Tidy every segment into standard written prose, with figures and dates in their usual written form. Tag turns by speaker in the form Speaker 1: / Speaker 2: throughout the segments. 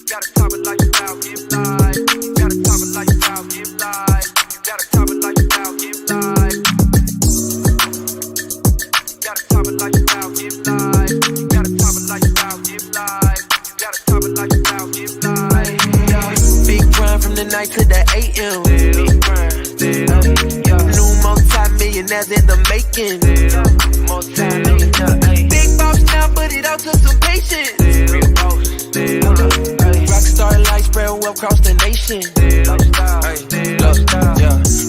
Speaker 1: got a type of lifestyle, give life. You got a type of lifestyle, give life. You got a type of lifestyle, give life. You got a type of lifestyle, give life. You got a type of lifestyle, give life. You got a type of lifestyle, give life. Big grind from the night to the AM. Big grind, new multi-millionaires in the making. Multi-millionaire, big boss now, but it all took some patience. Real boss. Rockstar life spread well across the nation.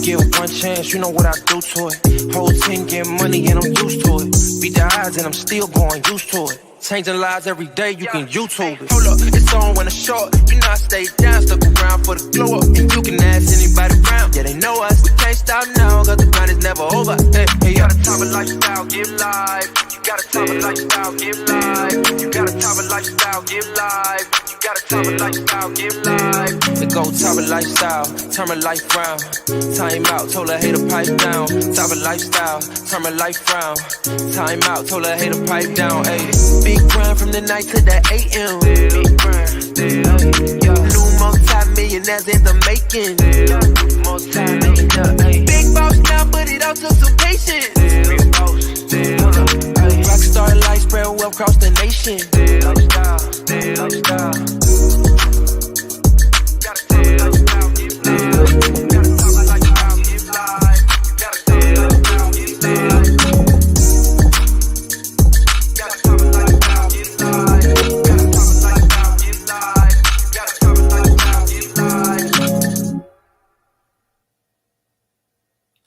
Speaker 1: Give one chance, you know what I do to it. Whole team get money and I'm used to it. Beat the odds and I'm still going used to it. Changing lives every day, you can YouTube it. Hold up, it's on when it's short. You know I stay down, stuck around for the glow up. And you can ask anybody around, yeah, they know us. We can't stop now, cause the grind is never over. Hey, you got a type of lifestyle, give life. You got a type of lifestyle, give life. You got a type of lifestyle, give life. You got a type of lifestyle, give life. The go type of lifestyle, turn my life round. Time out, told her hater pipe down. Type of lifestyle, turn my life round. Time out, told her hater pipe down. Hey, big grind from the night to the AM. Big grind, new multi-millionaires in the making. Multi-millionaire, big boss now, but it all took some patience. Real boss. Rockstar life spread well across the nation.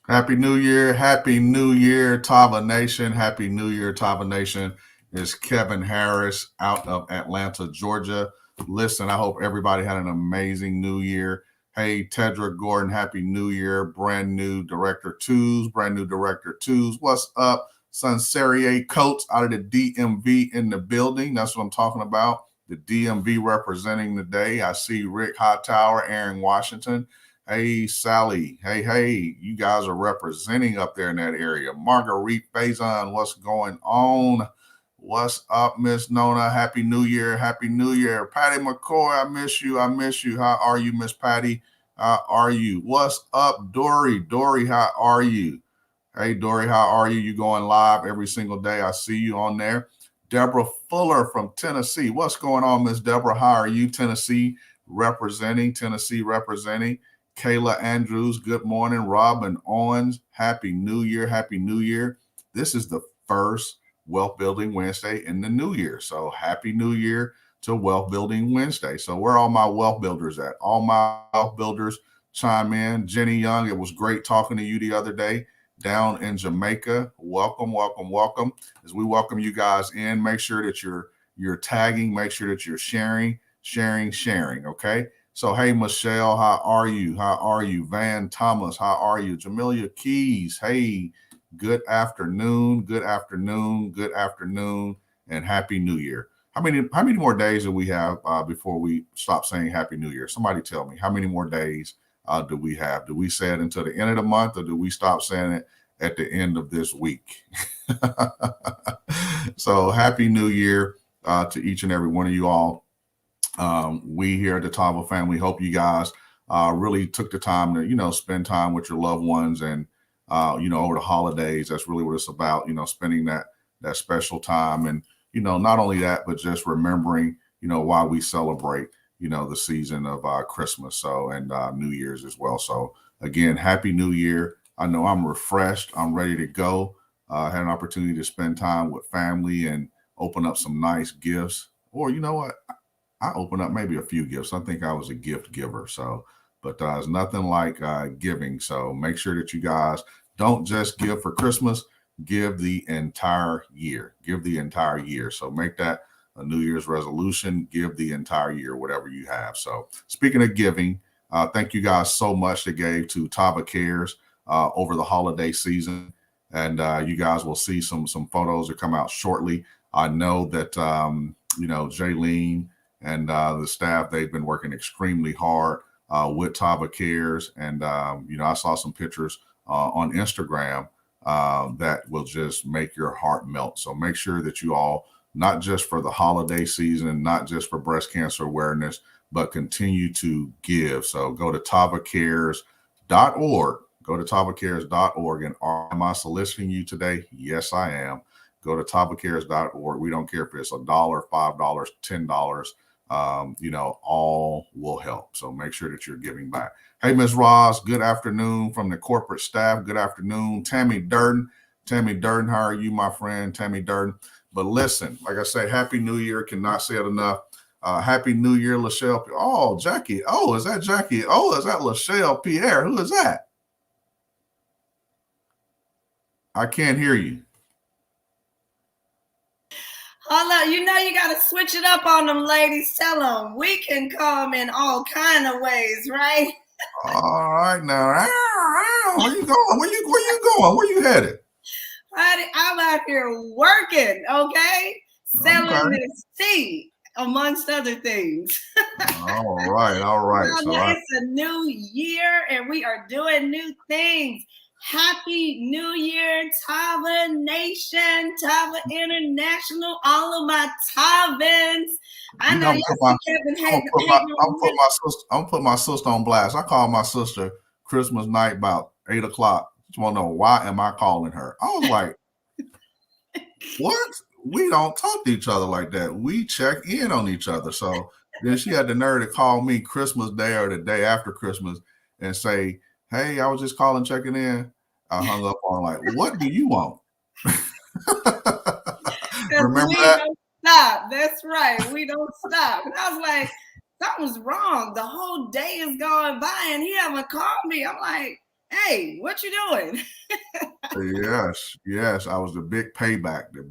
Speaker 2: Happy New Year. Happy New Year, Tava Nation. Happy New Year, Tava Nation. It's Kevin Harris out of Atlanta, Georgia. Listen, I hope everybody had an amazing New Year. Hey, Tedra Gordon, Happy New Year. Brand new Director Twos. What's up? Sunserie Coates out of the DMV in the building. That's what I'm talking about. The DMV representing the day. I see Rick Hightower, Aaron Washington. Hey, Sally. Hey, you guys are representing up there in that area. Marguerite Faison, what's going on? What's up, Miss Nona? Happy New Year. Happy New Year. Patty McCoy, I miss you. How are you, Miss Patty? How are you? What's up, Dory? Dory, how are you? Hey, Dory, how are you? You going live every single day. I see you on there. Deborah Fuller from Tennessee. What's going on, Miss Deborah? How are you? Tennessee representing. Kayla Andrews, good morning. Robin Owens, Happy New Year. Happy New Year. This is the first Wealth Building Wednesday in the new year. So Happy New Year to Wealth Building Wednesday. So where are all my wealth builders at? All my wealth builders chime in. Jenny Young, it was great talking to you the other day down in Jamaica. Welcome. As we welcome you guys in, make sure that you're tagging, make sure that you're sharing, okay? So, hey, Michelle, how are you? Van Thomas, how are you? Jamelia Keys, hey, good afternoon, and Happy New Year. How many more days do we have before we stop saying Happy New Year? Somebody tell me, how many more days do we have? Do we say it until the end of the month, or do we stop saying it at the end of this week? So, Happy New Year to each and every one of you all. We here at the Tava family hope you guys really took the time to, spend time with your loved ones and, over the holidays. That's really what it's about, spending that special time. And, not only that, but just remembering, why we celebrate, the season of Christmas. So, and New Year's as well. So again, Happy New Year. I know I'm refreshed. I'm ready to go. Had an opportunity to spend time with family and open up some nice gifts. Or, you know what? I opened up maybe a few gifts. I think I was a gift giver. So, but it's nothing like giving. So make sure that you guys don't just give for Christmas, give the entire year. So make that a New Year's resolution, give the entire year, whatever you have. So speaking of giving, thank you guys so much that gave to Tava Cares over the holiday season. And you guys will see some photos that come out shortly. I know that, Jaylene and the staff, they've been working extremely hard with Tava Cares. And, I saw some pictures on Instagram that will just make your heart melt. So make sure that you all not just for the holiday season, not just for breast cancer awareness, but continue to give. So go to tavacares.org. Go to tavacares.org. And am I soliciting you today? Yes, I am. Go to tavacares.org. We don't care if it's $1, $5, $10. All will help. So make sure that you're giving back. Hey, Ms. Ross, good afternoon from the corporate staff. Good afternoon. Tammy Durden. Tammy Durden, how are you, my friend? Tammy Durden. But listen, like I say, Happy New Year. Cannot say it enough. Happy New Year, Lachelle. Oh, Jackie. Oh, is that Jackie? Oh, is that Lachelle Pierre? Who is that? I can't hear you.
Speaker 3: Hold up, you got to switch it up on them, ladies. Tell them we can come in all kind of ways, right?
Speaker 2: All right, now. Where you going? Where you going? Where you headed?
Speaker 3: I'm out here working, okay? Selling this tea, amongst other things.
Speaker 2: All right.
Speaker 3: It's a new year, and we are doing new things. Happy New Year, Tava Nation, Tava International, all of my Tavans. I know
Speaker 2: I'm put my sister on blast. I called my sister Christmas night about 8 o'clock. Just want to know, why am I calling her? I was like, what? We don't talk to each other like that. We check in on each other. So then she had the nerve to call me Christmas Day or the day after Christmas and say, hey, I was just calling, checking in. I hung up on like, what do you want?
Speaker 3: Remember that? Don't stop. That's right. We don't stop. And I was like, something's wrong. The whole day is going by and he haven't called me. I'm like, hey, what you doing?
Speaker 2: Yes. I was the big payback. But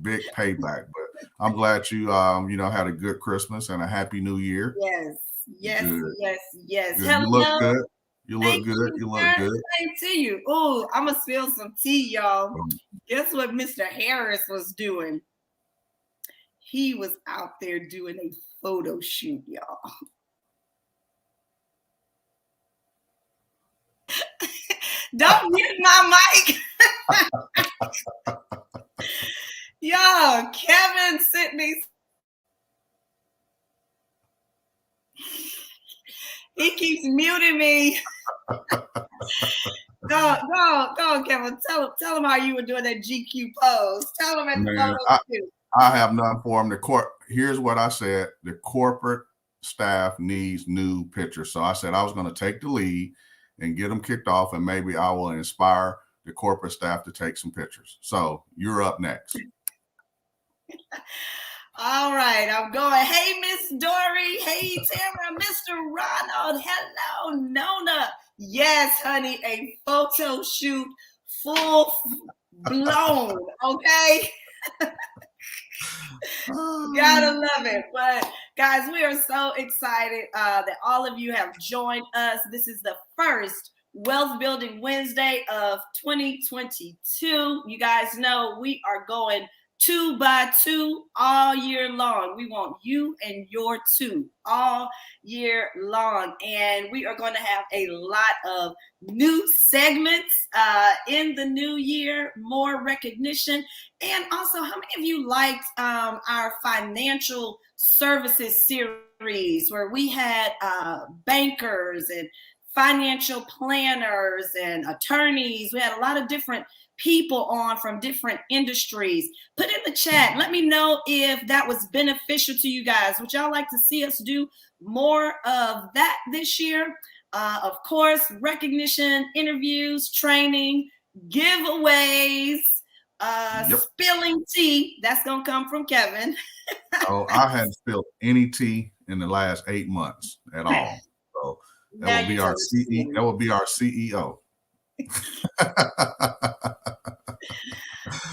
Speaker 2: I'm glad you had a good Christmas and a happy New Year.
Speaker 3: Yes.
Speaker 2: Good. You look good. You look good.
Speaker 3: Same to you. Oh, I'm gonna spill some tea, y'all. Guess what Mr. Harris was doing? He was out there doing a photo shoot, y'all. Don't mute my mic. Yo, Kevin sent me. He keeps muting me. Go, Kevin. Tell him how you were doing that GQ pose. Tell him at the photo shoot.
Speaker 2: I have none for him. Here's what I said. The corporate staff needs new pictures. So I said I was going to take the lead and get them kicked off, and maybe I will inspire the corporate staff to take some pictures. So you're up next.
Speaker 3: All right, I'm going. Hey, Miss Dory. Hey, Tamara. Mr. Ronald. Hello, Nona. Yes, honey, a photo shoot full blown. Okay. Gotta love it. But guys, we are so excited that all of you have joined us. This is the first Wealth Building Wednesday of 2022. You guys know we are going 2 by 2 all year long. We want you and your 2 all year long. And we are going to have a lot of new segments in the new year, more recognition. And also, how many of you liked our financial services series where we had bankers and financial planners and attorneys? We had a lot of different people on from different industries. Put in the chat. Let me know if that was beneficial to you guys. Would y'all like to see us do more of that this year? Of course, recognition, interviews, training, giveaways, spilling tea. That's going to come from Kevin.
Speaker 2: Oh, I hadn't spilled any tea in the last 8 months at all. So that would be our CEO. That would be our CEO.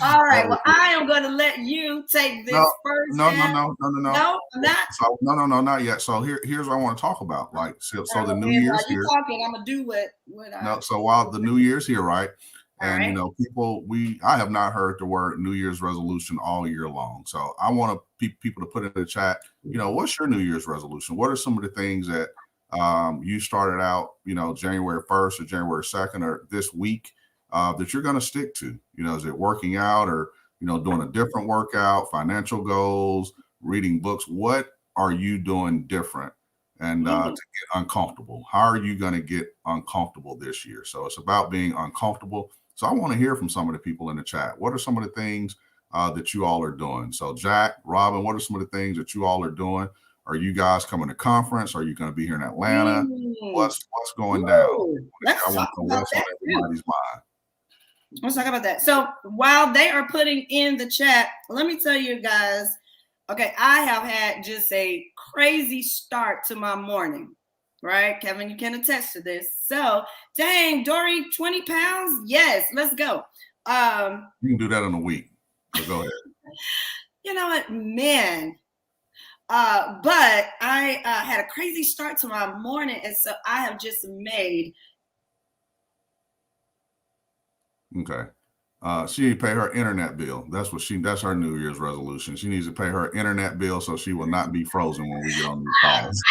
Speaker 3: All right. Well, I am going to let you take this first.
Speaker 2: No. No,
Speaker 3: not.
Speaker 2: So, no, not yet. So here's what I want to talk about. Like, so the New Year's here.
Speaker 3: Talking, I'm gonna do what I.
Speaker 2: No, so while the New Year's here, right? And I have not heard the word New Year's resolution all year long. So I want people to put in the chat. What's your New Year's resolution? What are some of the things that you started out, January 1st or January 2nd or this week that you're going to stick to? Is it working out or doing a different workout, financial goals, reading books. What are you doing different? And to get uncomfortable. How are you going to get uncomfortable this year? So it's about being uncomfortable. So I want to hear from some of the people in the chat. What are some of the things that you all are doing? So Jack, Robin, what are some of the things that you all are doing? Are you guys coming to conference? Are you going to be here in Atlanta? What's going down?
Speaker 3: Let's
Speaker 2: I want
Speaker 3: talk
Speaker 2: to know
Speaker 3: about
Speaker 2: what's
Speaker 3: that
Speaker 2: on everybody's mind.
Speaker 3: Let's talk about that. So while they are putting in the chat, let me tell you guys, okay, I have had just a crazy start to my morning, right? Kevin, you can attest to this. So, dang, Dory, 20 pounds? Yes, let's go.
Speaker 2: You can do that in a week. So go ahead.
Speaker 3: You know what, man. But I had a crazy start to my morning, and so I have just made.
Speaker 2: Okay. She need to pay her internet bill. That's her New Year's resolution. She needs to pay her internet bill so she will not be frozen when we get on these calls.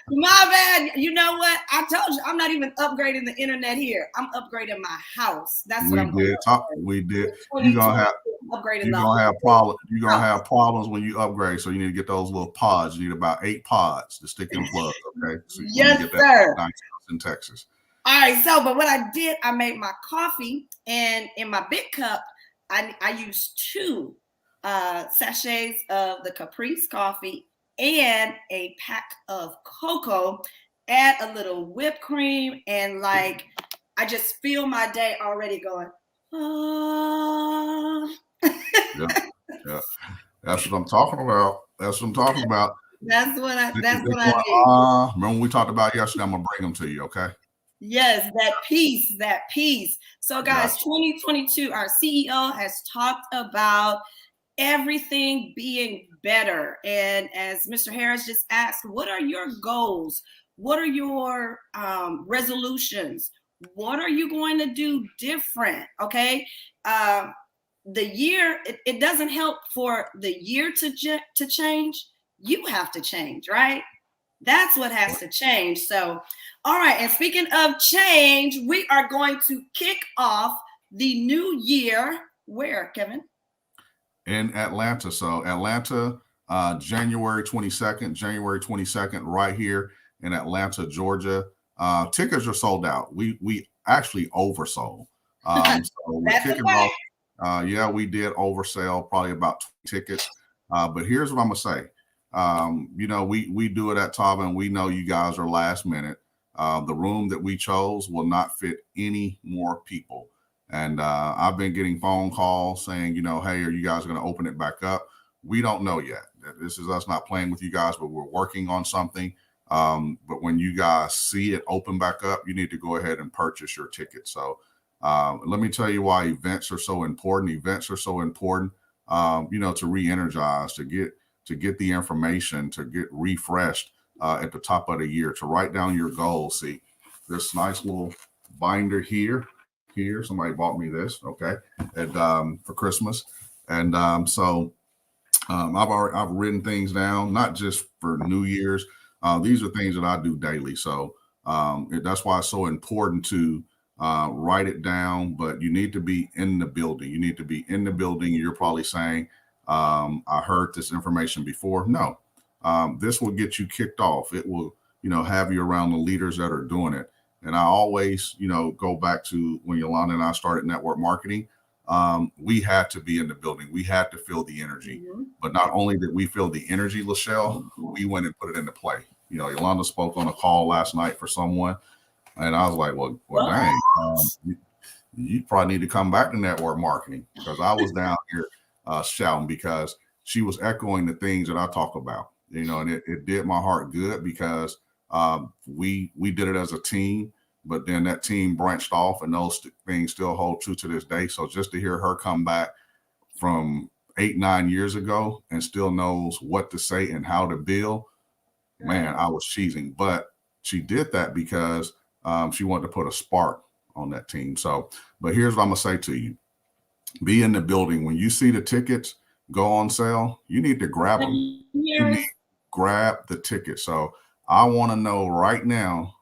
Speaker 3: My bad. You know what? I told you I'm not even upgrading the internet here. I'm upgrading my house. That's what I'm doing.
Speaker 2: We did.
Speaker 3: You're gonna have
Speaker 2: problems. You're gonna have problems when you upgrade. So you need to get those little pods. You need about 8 pods to stick in the plug. Okay. So
Speaker 3: yes,
Speaker 2: get
Speaker 3: sir.
Speaker 2: Nice in Texas.
Speaker 3: All right. So, but what I did, I made my coffee, and in my big cup, I used 2 sachets of the Caprice coffee and a pack of cocoa, add a little whipped cream, and I just feel my day already going,
Speaker 2: Yeah. That's what I'm talking about. That's what I remember when we talked about yesterday. I'm gonna bring them to you, okay?
Speaker 3: Yes, that peace. So guys, 2022, our CEO has talked about everything being better. And as Mr. Harris just asked, what are your goals? What are your resolutions? What are you going to do different? Okay. The year, it doesn't help for the year to change. You have to change, right? That's what has to change. So, all right. And speaking of change, we are going to kick off the new year. Where, Kevin?
Speaker 2: In Atlanta. So Atlanta, January 22nd, right here in Atlanta, Georgia. Tickets are sold out. We actually oversold. So we're kicking off. Yeah, we did oversell probably about 20 tickets. But here's what I'm gonna say. We do it at Tava, and we know you guys are last minute. The room that we chose will not fit any more people. And I've been getting phone calls saying, hey, are you guys going to open it back up? We don't know yet. This is us not playing with you guys, but we're working on something. But when you guys see it open back up, you need to go ahead and purchase your ticket. So let me tell you why events are so important. Events are so important, to re-energize, to get the information, to get refreshed at the top of the year, to write down your goals. See this nice little binder here. Somebody bought me this, okay, and for Christmas. And so I've written things down, not just for New Year's. These are things that I do daily. So that's why it's so important to write it down. But you need to be in the building. You need to be in the building. You're probably saying, I heard this information before. No, this will get you kicked off. It will, have you around the leaders that are doing it. And I always, go back to when Yolanda and I started network marketing. We had to be in the building. We had to feel the energy. Mm-hmm. But not only did we feel the energy, Lachelle, we went and put it into play. Yolanda spoke on a call last night for someone. And I was like, well dang, you probably need to come back to network marketing, because I was down here shouting, because she was echoing the things that I talk about, and it did my heart good, because we did it as a team. But then that team branched off, and those things still hold true to this day. So just to hear her come back from 8-9 years ago and still knows what to say and how to build, man, I was cheesing. But she did that because she wanted to put a spark on that team. So, but here's what I'm going to say to you. Be in the building. When you see the tickets go on sale, you need to grab them. You need to grab the ticket. So I want to know right now,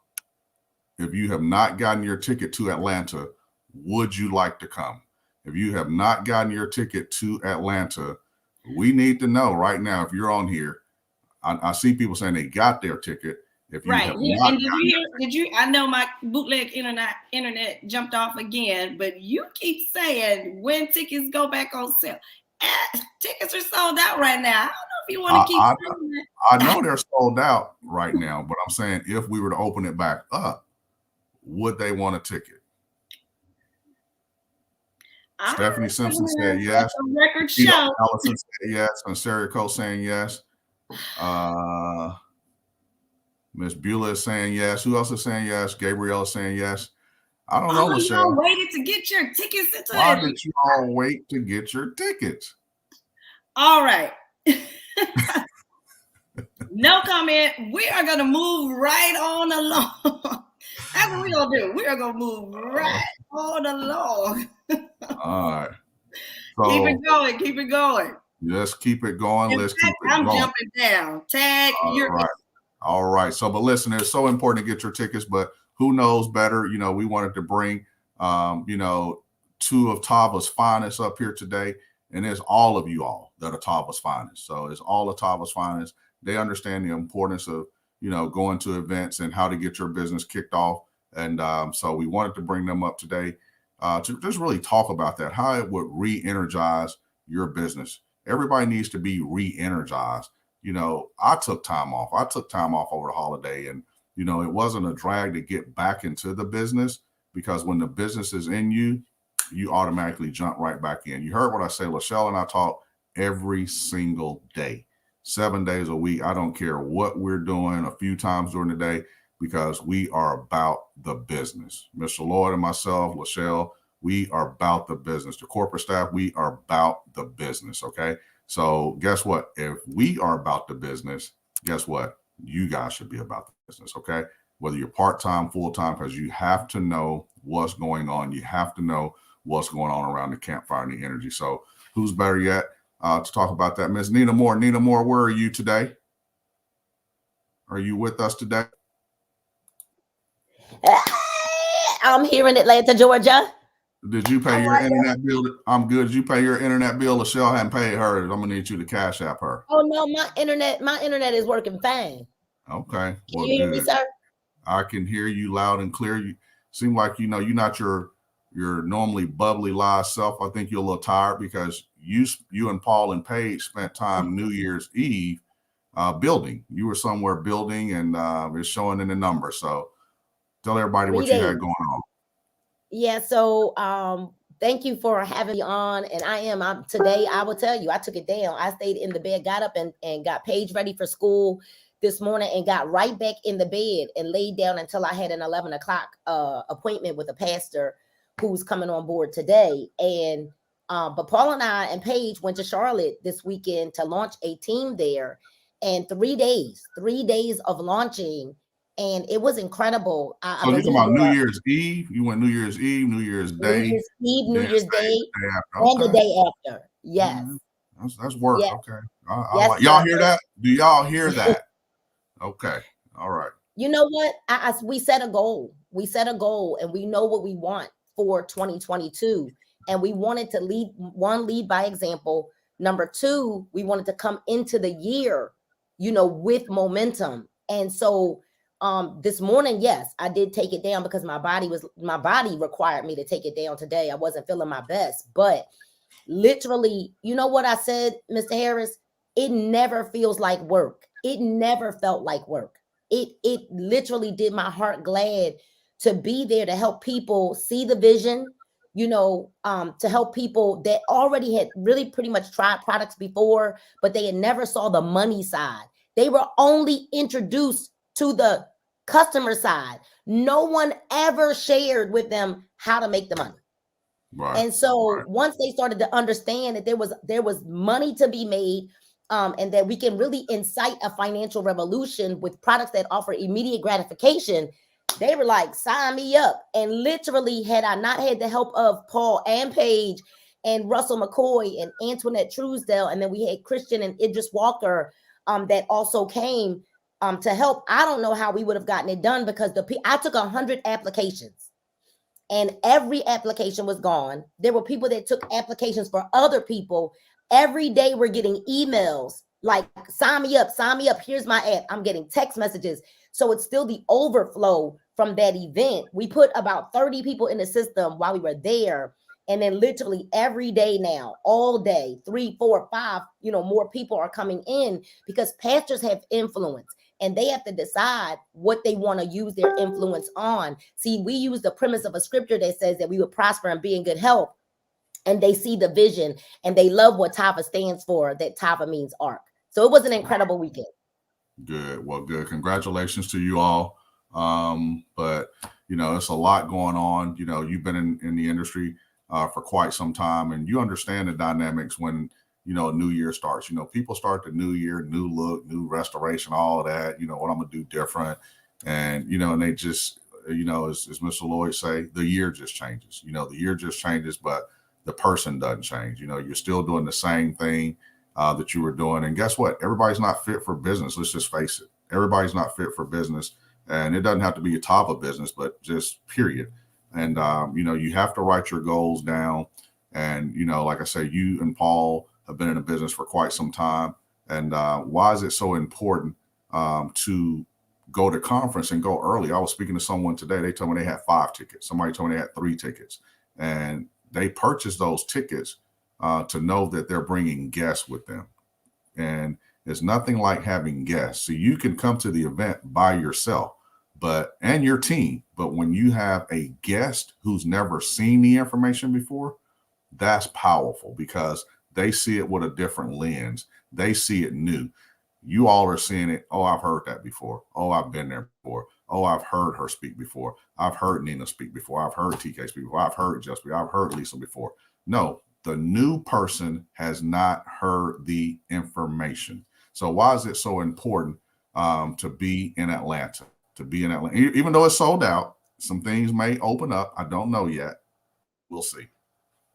Speaker 2: if you have not gotten your ticket to Atlanta, would you like to come? If you have not gotten your ticket to Atlanta, we need to know right now. If you're on here, I see people saying they got their ticket. If you
Speaker 3: Right.
Speaker 2: have
Speaker 3: Yeah.
Speaker 2: not
Speaker 3: And did you, I know my bootleg internet jumped off again, but you keep saying when tickets go back on sale. Tickets are sold out right now. I don't know if you want to keep saying that.
Speaker 2: I know they're sold out right now, but I'm saying if we were to open it back up, would they want a ticket? Stephanie Simpson said yes.
Speaker 3: Record show.
Speaker 2: Allison said yes. And Sarah Cole saying yes. Miss Beulah is saying yes. Who else is saying yes? Gabrielle is saying yes. I don't know, Michelle.
Speaker 3: You waited to get your tickets into
Speaker 2: Why did you all wait to get your tickets?
Speaker 3: All right. No comment. We are going to move right on along. That's what we're going to do. We are going to move right on along.
Speaker 2: All right. So,
Speaker 3: keep it going. Keep it going.
Speaker 2: Let's keep it going. Let's keep it
Speaker 3: I'm
Speaker 2: going.
Speaker 3: jumping down. Tag.
Speaker 2: All right. So, but listen, it's so important to get your tickets, but who knows better? You know, we wanted to bring, two of Tava's finest up here today. And it's all of you all that are Tava's finest. So it's all of Tava's finest. They understand the importance of, going to events and how to get your business kicked off. And so we wanted to bring them up today to just really talk about that, how it would re-energize your business. Everybody needs to be re-energized. I took time off. I took time off over the holiday, and, it wasn't a drag to get back into the business, because when the business is in you, you automatically jump right back in. You heard what I say. Lachelle and I talk every single day, 7 days a week. I don't care what we're doing, a few times during the day, because we are about the business. Mr. Lloyd and myself, Lachelle, we are about the business. The corporate staff, we are about the business. Okay. So guess what? If we are about the business, guess what? You guys should be about the business. Okay. Whether you're part-time, full-time, because you have to know what's going on. You have to know what's going on around the campfire and the energy. So who's better yet to talk about that? Miss Nina Moore. Nina Moore, where are you today? Are you with us today?
Speaker 4: I'm here in Atlanta, Georgia.
Speaker 2: Did you pay your internet bill? I'm good. Did you pay your internet bill? Lachelle hadn't paid hers. I'm gonna need you to cash app her.
Speaker 4: Oh no, my internet is working fine.
Speaker 2: Okay.
Speaker 4: Can you hear me, sir?
Speaker 2: I can hear you loud and clear. You seem like you're not your normally bubbly live self. I think you're a little tired because you and Paul and Paige spent time New Year's Eve building. You were somewhere building, and it's showing in the numbers. So tell everybody what you had going on.
Speaker 4: Yeah. So thank you for having me on. And today, I will tell you, I took it down. I stayed in the bed, got up and got Paige ready for school this morning, and got right back in the bed and laid down until I had an 11 o'clock appointment with a pastor who's coming on board today. And but Paul and I and Paige went to Charlotte this weekend to launch a team there, and 3 days of launching, and it was incredible.
Speaker 2: So you're talking about New Year's Eve? You went New Year's Eve, New Year's Day,
Speaker 4: New Year's Day, and the day after. Yes,
Speaker 2: that's work.
Speaker 4: Yes.
Speaker 2: Okay,
Speaker 4: Yes,
Speaker 2: y'all hear that? Do y'all hear that? Okay, all right.
Speaker 4: You know what? We set a goal. We set a goal, and we know what we want for 2022. And we wanted to lead by example. Number two, we wanted to come into the year, with momentum. And so this morning, yes, I did take it down because my body required me to take it down today. I wasn't feeling my best, but literally, you know what I said, Mr. Harris? It never feels like work. It never felt like work. It literally did my heart glad to be there to help people see the vision, to help people that already had really pretty much tried products before, but they had never saw the money side. They were only introduced to the customer side. No one ever shared with them how to make the money.
Speaker 2: Right.
Speaker 4: And so once they started to understand that there was money to be made, and that we can really incite a financial revolution with products that offer immediate gratification, they were like, sign me up. And literally, had I not had the help of Paul and Paige and Russell McCoy and Antoinette Truesdale, and then we had Christian and Idris Walker that also came to help, I don't know how we would have gotten it done, because I took 100 applications. and every application was gone. There were people that took applications for other people. Every day we're getting emails like, sign me up, here's my app. I'm getting text messages. So it's still the overflow from that event. We put about 30 people in the system while we were there. And then literally every day now, all day, 3, 4, 5, more people are coming in because pastors have influence and they have to decide what they want to use their influence on. See, we use the premise of a scripture that says that we would prosper and be in good health. And they see the vision and they love what TAVA stands for, that TAVA means ark. So it was an incredible weekend.
Speaker 2: Good. Well, good. Congratulations to you all. But, it's a lot going on. You've been in the industry for quite some time, and you understand the dynamics when, a new year starts. People start the new year, new look, new restoration, all of that, what I'm going to do different. And, and they just, as Mr. Lloyd say, the year just changes. The year just changes, but the person doesn't change. You're still doing the same thing that you were doing. And guess what? Everybody's not fit for business. Let's just face it. Everybody's not fit for business. And it doesn't have to be a TAVA business, but just period. And, you have to write your goals down. And, like I say, you and Paul have been in the business for quite some time. And why is it so important to go to conference and go early? I was speaking to someone today. They told me they had 5 tickets. Somebody told me they had 3 tickets. And they purchased those tickets to know that they're bringing guests with them. And it's nothing like having guests. So you can come to the event by yourself, and your team. But when you have a guest who's never seen the information before, that's powerful because they see it with a different lens. They see it new. You all are seeing it. Oh, I've heard that before. Oh, I've been there before. Oh, I've heard her speak before. I've heard Nina speak before. I've heard TK speak before. I've heard Jessica. I've heard Lisa before. No, the new person has not heard the information. So why is it so important to be in Atlanta? Even though it's sold out, some things may open up. I don't know yet. We'll see.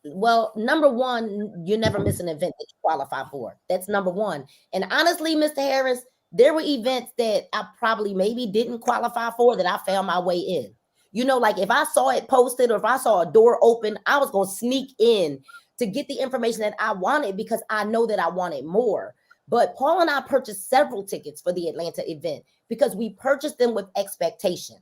Speaker 4: Well, number one, you never miss an event that you qualify for. That's number one. And honestly, Mr. Harris, there were events that I probably maybe didn't qualify for that I found my way in. Like if I saw it posted or if I saw a door open, I was going to sneak in to get the information that I wanted because I know that I wanted more. But Paul and I purchased several tickets for the Atlanta event because we purchased them with expectation.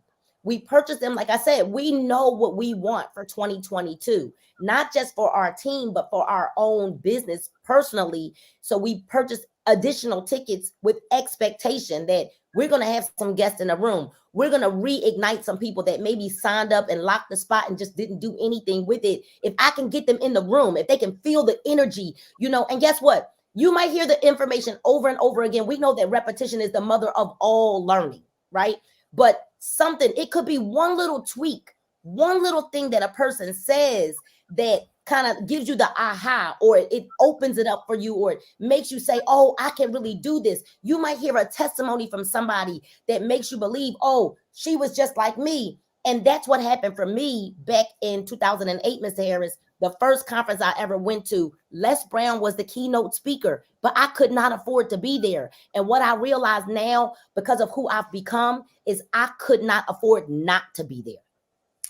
Speaker 4: We purchased them, like I said, we know what we want for 2022, not just for our team, but for our own business personally. So we purchased additional tickets with expectation that we're going to have some guests in the room. We're going to reignite some people that maybe signed up and locked the spot and just didn't do anything with it. If I can get them in the room, if they can feel the energy, and guess what? You might hear the information over and over again. We know that repetition is the mother of all learning, right? But it could be one little tweak, one little thing that a person says that kind of gives you the aha, or it opens it up for you, or it makes you say, oh, I can really do this. You might hear a testimony from somebody that makes you believe, oh, she was just like me. And that's what happened for me back in 2008, Mr. Harris. The first conference I ever went to, Les Brown was the keynote speaker, but I could not afford to be there. And what I realize now, because of who I've become, is I could not afford not to be there.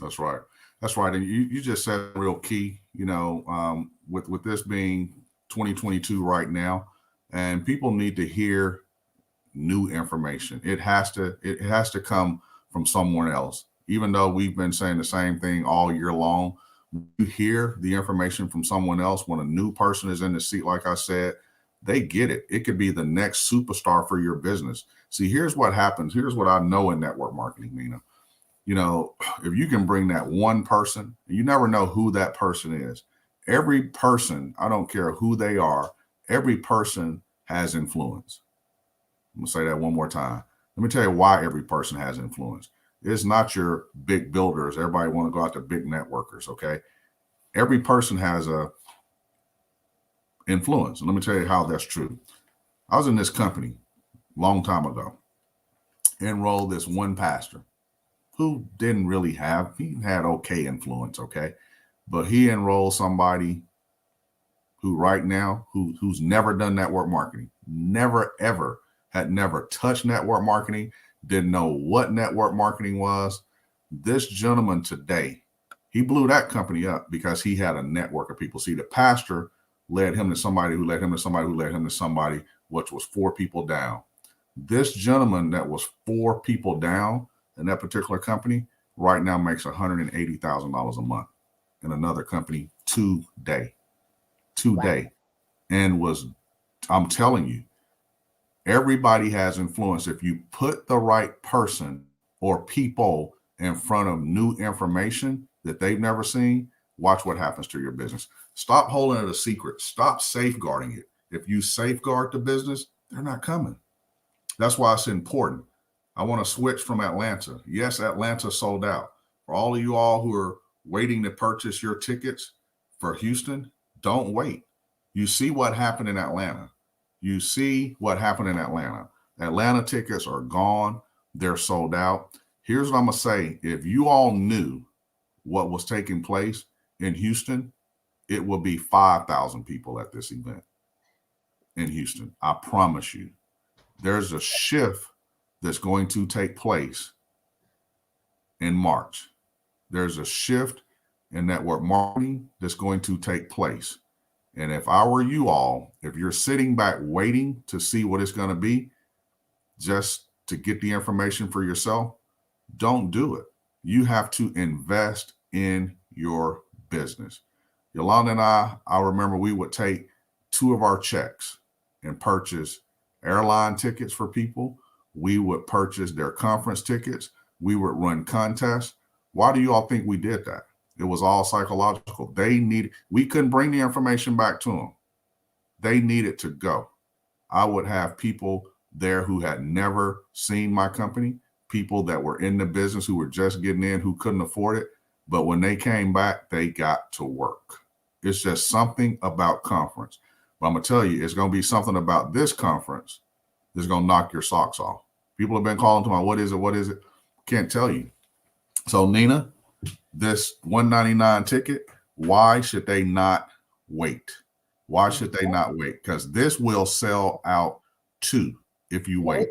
Speaker 2: That's right. That's right. And you just said real key, with this being 2022 right now, and people need to hear new information. It has to come from someone else. Even though we've been saying the same thing all year long, you hear the information from someone else. When a new person is in the seat, like I said, they get it. It could be the next superstar for your business. See, here's what happens. Here's what I know in network marketing, Nina. If you can bring that one person, you never know who that person is. Every person, I don't care who they are, every person has influence. I'm going to say that one more time. Let me tell you why every person has influence. It's not your big builders. Everybody want to go out to big networkers, okay? Every person has a influence. And let me tell you how that's true. I was in this company a long time ago, enrolled this one pastor who didn't really he had okay influence, okay? But he enrolled somebody who right now, who's never done network marketing, had never touched network marketing, didn't know what network marketing was. This gentleman today He blew that company up because he had a network of people. See, the pastor led him to somebody who led him to somebody who led him to somebody, which was 4 people down. This gentleman that was 4 people down in that particular company right now makes $180,000 a month in another company today. And I'm telling you, everybody has influence. If you put the right person or people in front of new information that they've never seen, watch what happens to your business. Stop holding it a secret. Stop safeguarding it. If you safeguard the business, they're not coming. That's why it's important. I want to switch from Atlanta. Yes, Atlanta sold out. For all of you all who are waiting to purchase your tickets for Houston, don't wait. You see what happened in Atlanta. Atlanta tickets are gone. They're sold out. Here's what I'm going to say. If you all knew what was taking place in Houston, it will be 5,000 people at this event in Houston. I promise you. There's a shift that's going to take place in March. There's a shift in network marketing that's going to take place. And if I were you all, if you're sitting back waiting to see what it's going to be, just to get the information for yourself, don't do it. You have to invest in your business. Yolanda and I remember we would take 2 of our checks and purchase airline tickets for people. We would purchase their conference tickets. We would run contests. Why do you all think we did that? It was all psychological. We couldn't bring the information back to them. They needed to go. I would have people there who had never seen my company, people that were in the business who were just getting in, who couldn't afford it. But when they came back, they got to work. It's just something about conference. But I'm going to tell you, it's going to be something about this conference that's going to knock your socks off. People have been calling to me, what is it? What is it? Can't tell you. So Nina, this $199 ticket, why should they not wait? Why should they not wait? Because this will sell out too if you wait.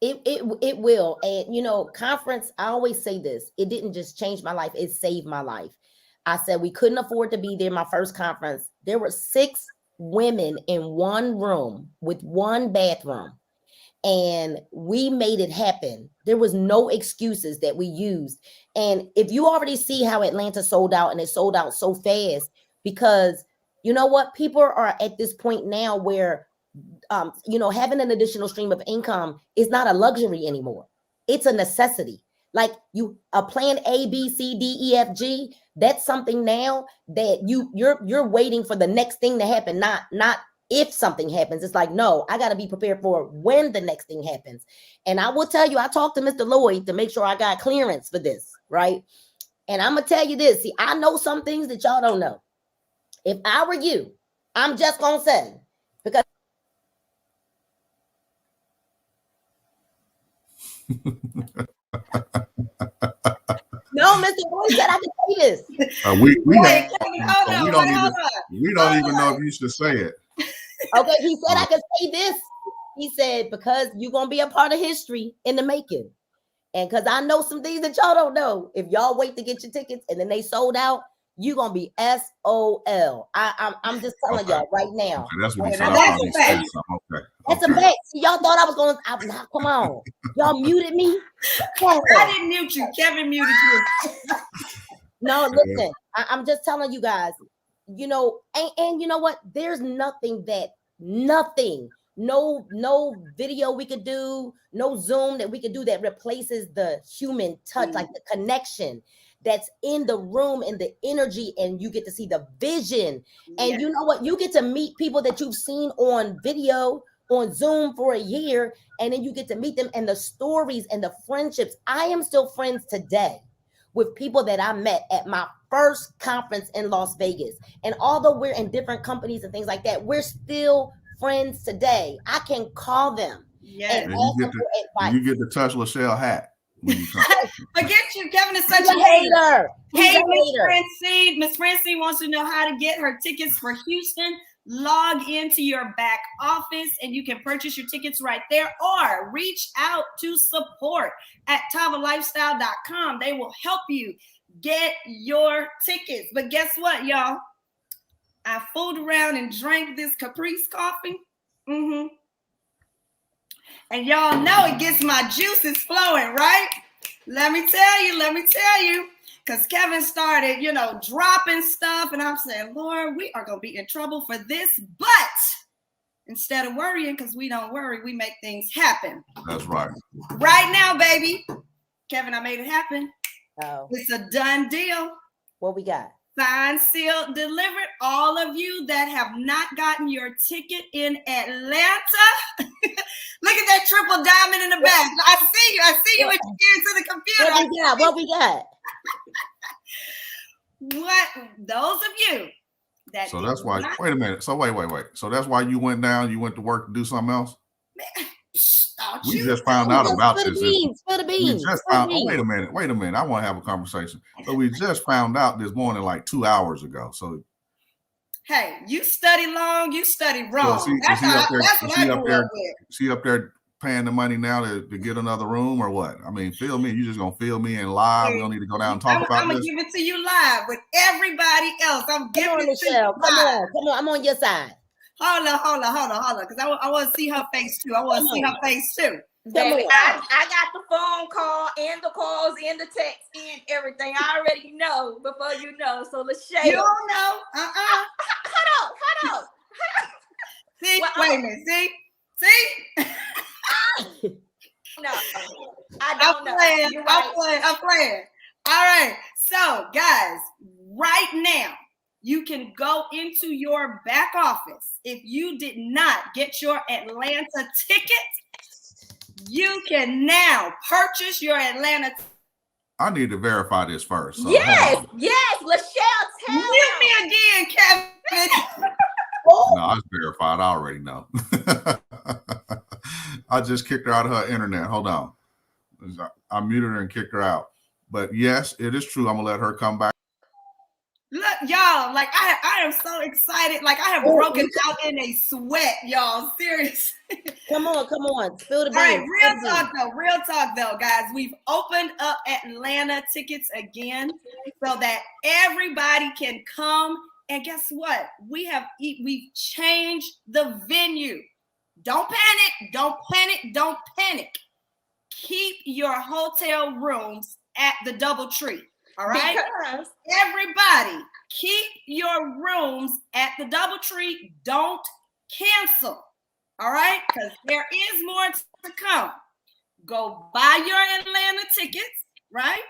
Speaker 4: It will. And conference, I always say this, it didn't just change my life, it saved my life. I said we couldn't afford to be there. My first conference, there were 6 women in one room with one bathroom. And we made it happen. There was no excuses that we used. And if you already see how Atlanta sold out, and it sold out so fast, because you know what? People are at this point now where, having an additional stream of income is not a luxury anymore. It's a necessity. Like a plan A, B, C, D, E, F, G. That's something now that you're waiting for the next thing to happen, not if something happens. It's like, no, I got to be prepared for when the next thing happens. And I will tell you, I talked to Mr. Lloyd to make sure I got clearance for this, right? And I'm going to tell you this. See, I know some things that y'all don't know. If I were you, I'm just going to say, because no, Mr. Lloyd said I could say this.
Speaker 2: We don't even know if you should say it.
Speaker 4: Okay, he said I could say this. He said, because you're going to be a part of history in the making. And because I know some things that y'all don't know. If y'all wait to get your tickets and then they sold out, you're going to be SOL. I'm just telling y'all right now.
Speaker 2: Okay, that's what he said.
Speaker 3: That's a fact.
Speaker 4: That's a fact. See, y'all thought I was going to, come on. Y'all muted me?
Speaker 3: I didn't mute you. Kevin muted you.
Speaker 4: No, listen, I'm just telling you guys, and you know what? There's nothing, no video we could do, no Zoom that we could do that replaces the human touch, like the connection that's in the room and the energy, and you get to see the vision. And you know what? You get to meet people that you've seen on video, on Zoom for a year, and then you get to meet them and the stories and the friendships. I am still friends today with people that I met at my first conference in Las Vegas. And although we're in different companies and things like that, we're still friends today. I can call them.
Speaker 3: Yes.
Speaker 4: And
Speaker 2: you get to touch Lachelle hat.
Speaker 3: Forget you. Kevin is such
Speaker 4: He's
Speaker 3: a hater.
Speaker 4: Hey,
Speaker 3: Miss Francine wants to know how to get her tickets for Houston. log into your back office and you can purchase your tickets right there, or reach out to support at tavalifestyle.com. They will help you get your tickets. But guess what, y'all? I fooled around and drank this Caprice coffee. And y'all know it gets my juices flowing, right? Let me tell you. Because Kevin started, dropping stuff. And I'm saying, Lord, we are going to be in trouble for this. But instead of worrying, because we don't worry, we make things happen.
Speaker 2: That's right.
Speaker 3: Right now, baby. Kevin, I made it happen.
Speaker 4: Oh.
Speaker 3: It's a done deal.
Speaker 4: What we got?
Speaker 3: Signed, sealed, delivered. All of you that have not gotten your ticket in Atlanta. Look at that triple diamond in the back. I see you with your ear to the computer.
Speaker 4: What we got?
Speaker 3: What those of you that
Speaker 2: so that's why wait a minute. So wait. So that's why you went down, you went to work to do something else? We just found out about this.
Speaker 4: Spill the beans.
Speaker 2: Wait a minute. I want to have a conversation. So we just found out this morning, like 2 hours ago. So
Speaker 3: hey, you study long, you study wrong.
Speaker 2: So
Speaker 3: that's what I grew up with.
Speaker 2: She up there paying the money now to get another room or what? I mean, fill me. You just gonna fill me in live. We don't need to go down and talk about this.
Speaker 3: I'm gonna give it to you live with everybody else. I'm giving it to you live.
Speaker 4: Come on. I'm on your side.
Speaker 3: Hold on, because I want to see her face too. I
Speaker 5: got the phone call and the calls and the text and everything. I already know before you know. So Lachelle,
Speaker 3: you don't know.
Speaker 5: Hold on.
Speaker 3: See, wait a minute. See.
Speaker 5: No, I don't know.
Speaker 3: I'm playing. All right. So, guys, right now, you can go into your back office. If you did not get your Atlanta ticket, you can now purchase your Atlanta ticket.
Speaker 2: I need to verify this first. So
Speaker 5: yes. Lachelle, tell
Speaker 3: Mute me again, Kevin.
Speaker 2: No, it's verified. I already know. I just kicked her out of her internet. Hold on. I muted her and kicked her out. But yes, it is true. I'm going to let her come back.
Speaker 3: Look, y'all, like I am so excited. Like I have broken out in a sweat, y'all. Seriously.
Speaker 4: Come on. Spill the beans.
Speaker 3: All right, real talk though, guys. We've opened up Atlanta tickets again so that everybody can come. And guess what? We've changed the venue. Don't panic. Keep your hotel rooms at the DoubleTree. All right.
Speaker 5: Because
Speaker 3: everybody, keep your rooms at the DoubleTree. Don't cancel. All right, because there is more to come. Go buy your Atlanta tickets, right?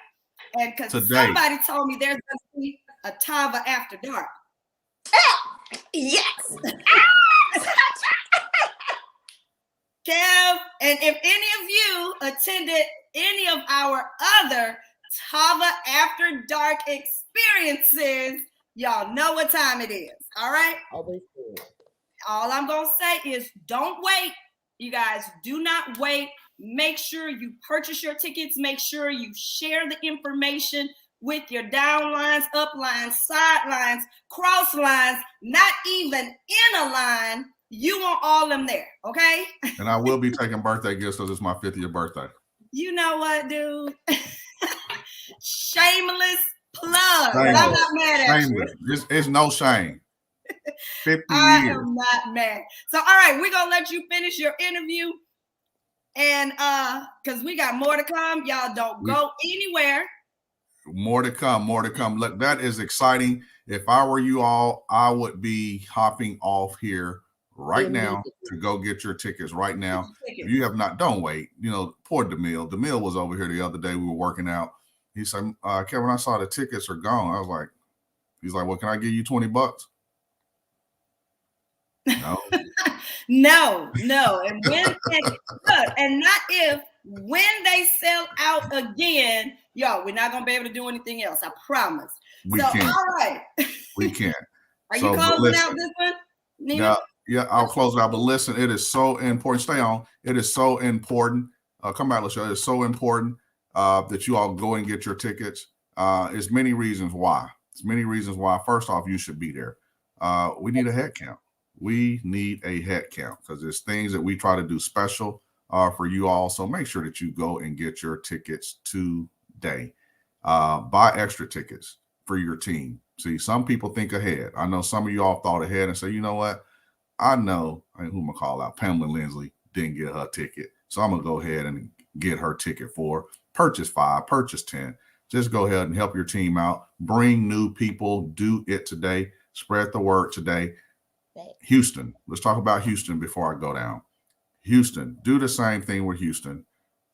Speaker 3: And because somebody told me there's going to be a Tava after dark.
Speaker 5: yes.
Speaker 3: Kev, and if any of you attended any of our other Tava After Dark experiences, y'all know what time it is. All right.
Speaker 4: Always good.
Speaker 3: All I'm going to say is don't wait. You guys do not wait. Make sure you purchase your tickets. Make sure you share the information with your downlines, uplines, sidelines, cross lines, not even in a line. You want all them there. Okay.
Speaker 2: And I will be taking birthday gifts because it's my 50th birthday.
Speaker 3: You know what, dude? Shameless plug. But I'm not mad at you.
Speaker 2: It's no shame. 50
Speaker 3: I
Speaker 2: years.
Speaker 3: am not mad. So, all right, we're gonna let you finish your interview, and because we got more to come. Y'all don't go anywhere.
Speaker 2: More to come. Look, that is exciting. If I were you all, I would be hopping off here right now to go get your tickets right now. If you have not, don't wait. Poor DeMille. DeMille was over here the other day. We were working out. He said, Kevin, I saw the tickets are gone. I was like, he's like, well, can I give you $20? No.
Speaker 3: No. And when they sell out again, y'all, we're not gonna be able to do anything else. I promise.
Speaker 2: We can't.
Speaker 3: All right.
Speaker 2: We can't.
Speaker 3: Are you closing out this one, Nina?
Speaker 2: Yeah, I'll close it out. But listen, it is so important. Stay on. It is so important. Come back, Lachelle. It's so important that you all go and get your tickets. There's many reasons why. First off, you should be there. We need a head count. We need a head count because there's things that we try to do special for you all. So make sure that you go and get your tickets today. Buy extra tickets for your team. See, some people think ahead. I know some of you all thought ahead and say, you know what? I know, who am I going to call out? Pamela Lindsley didn't get her ticket. So I'm going to go ahead and get her ticket for her. Purchase 5, purchase 10. Just go ahead and help your team out. Bring new people. Do it today. Spread the word today. Houston. Let's talk about Houston before I go down. Houston. Do the same thing with Houston.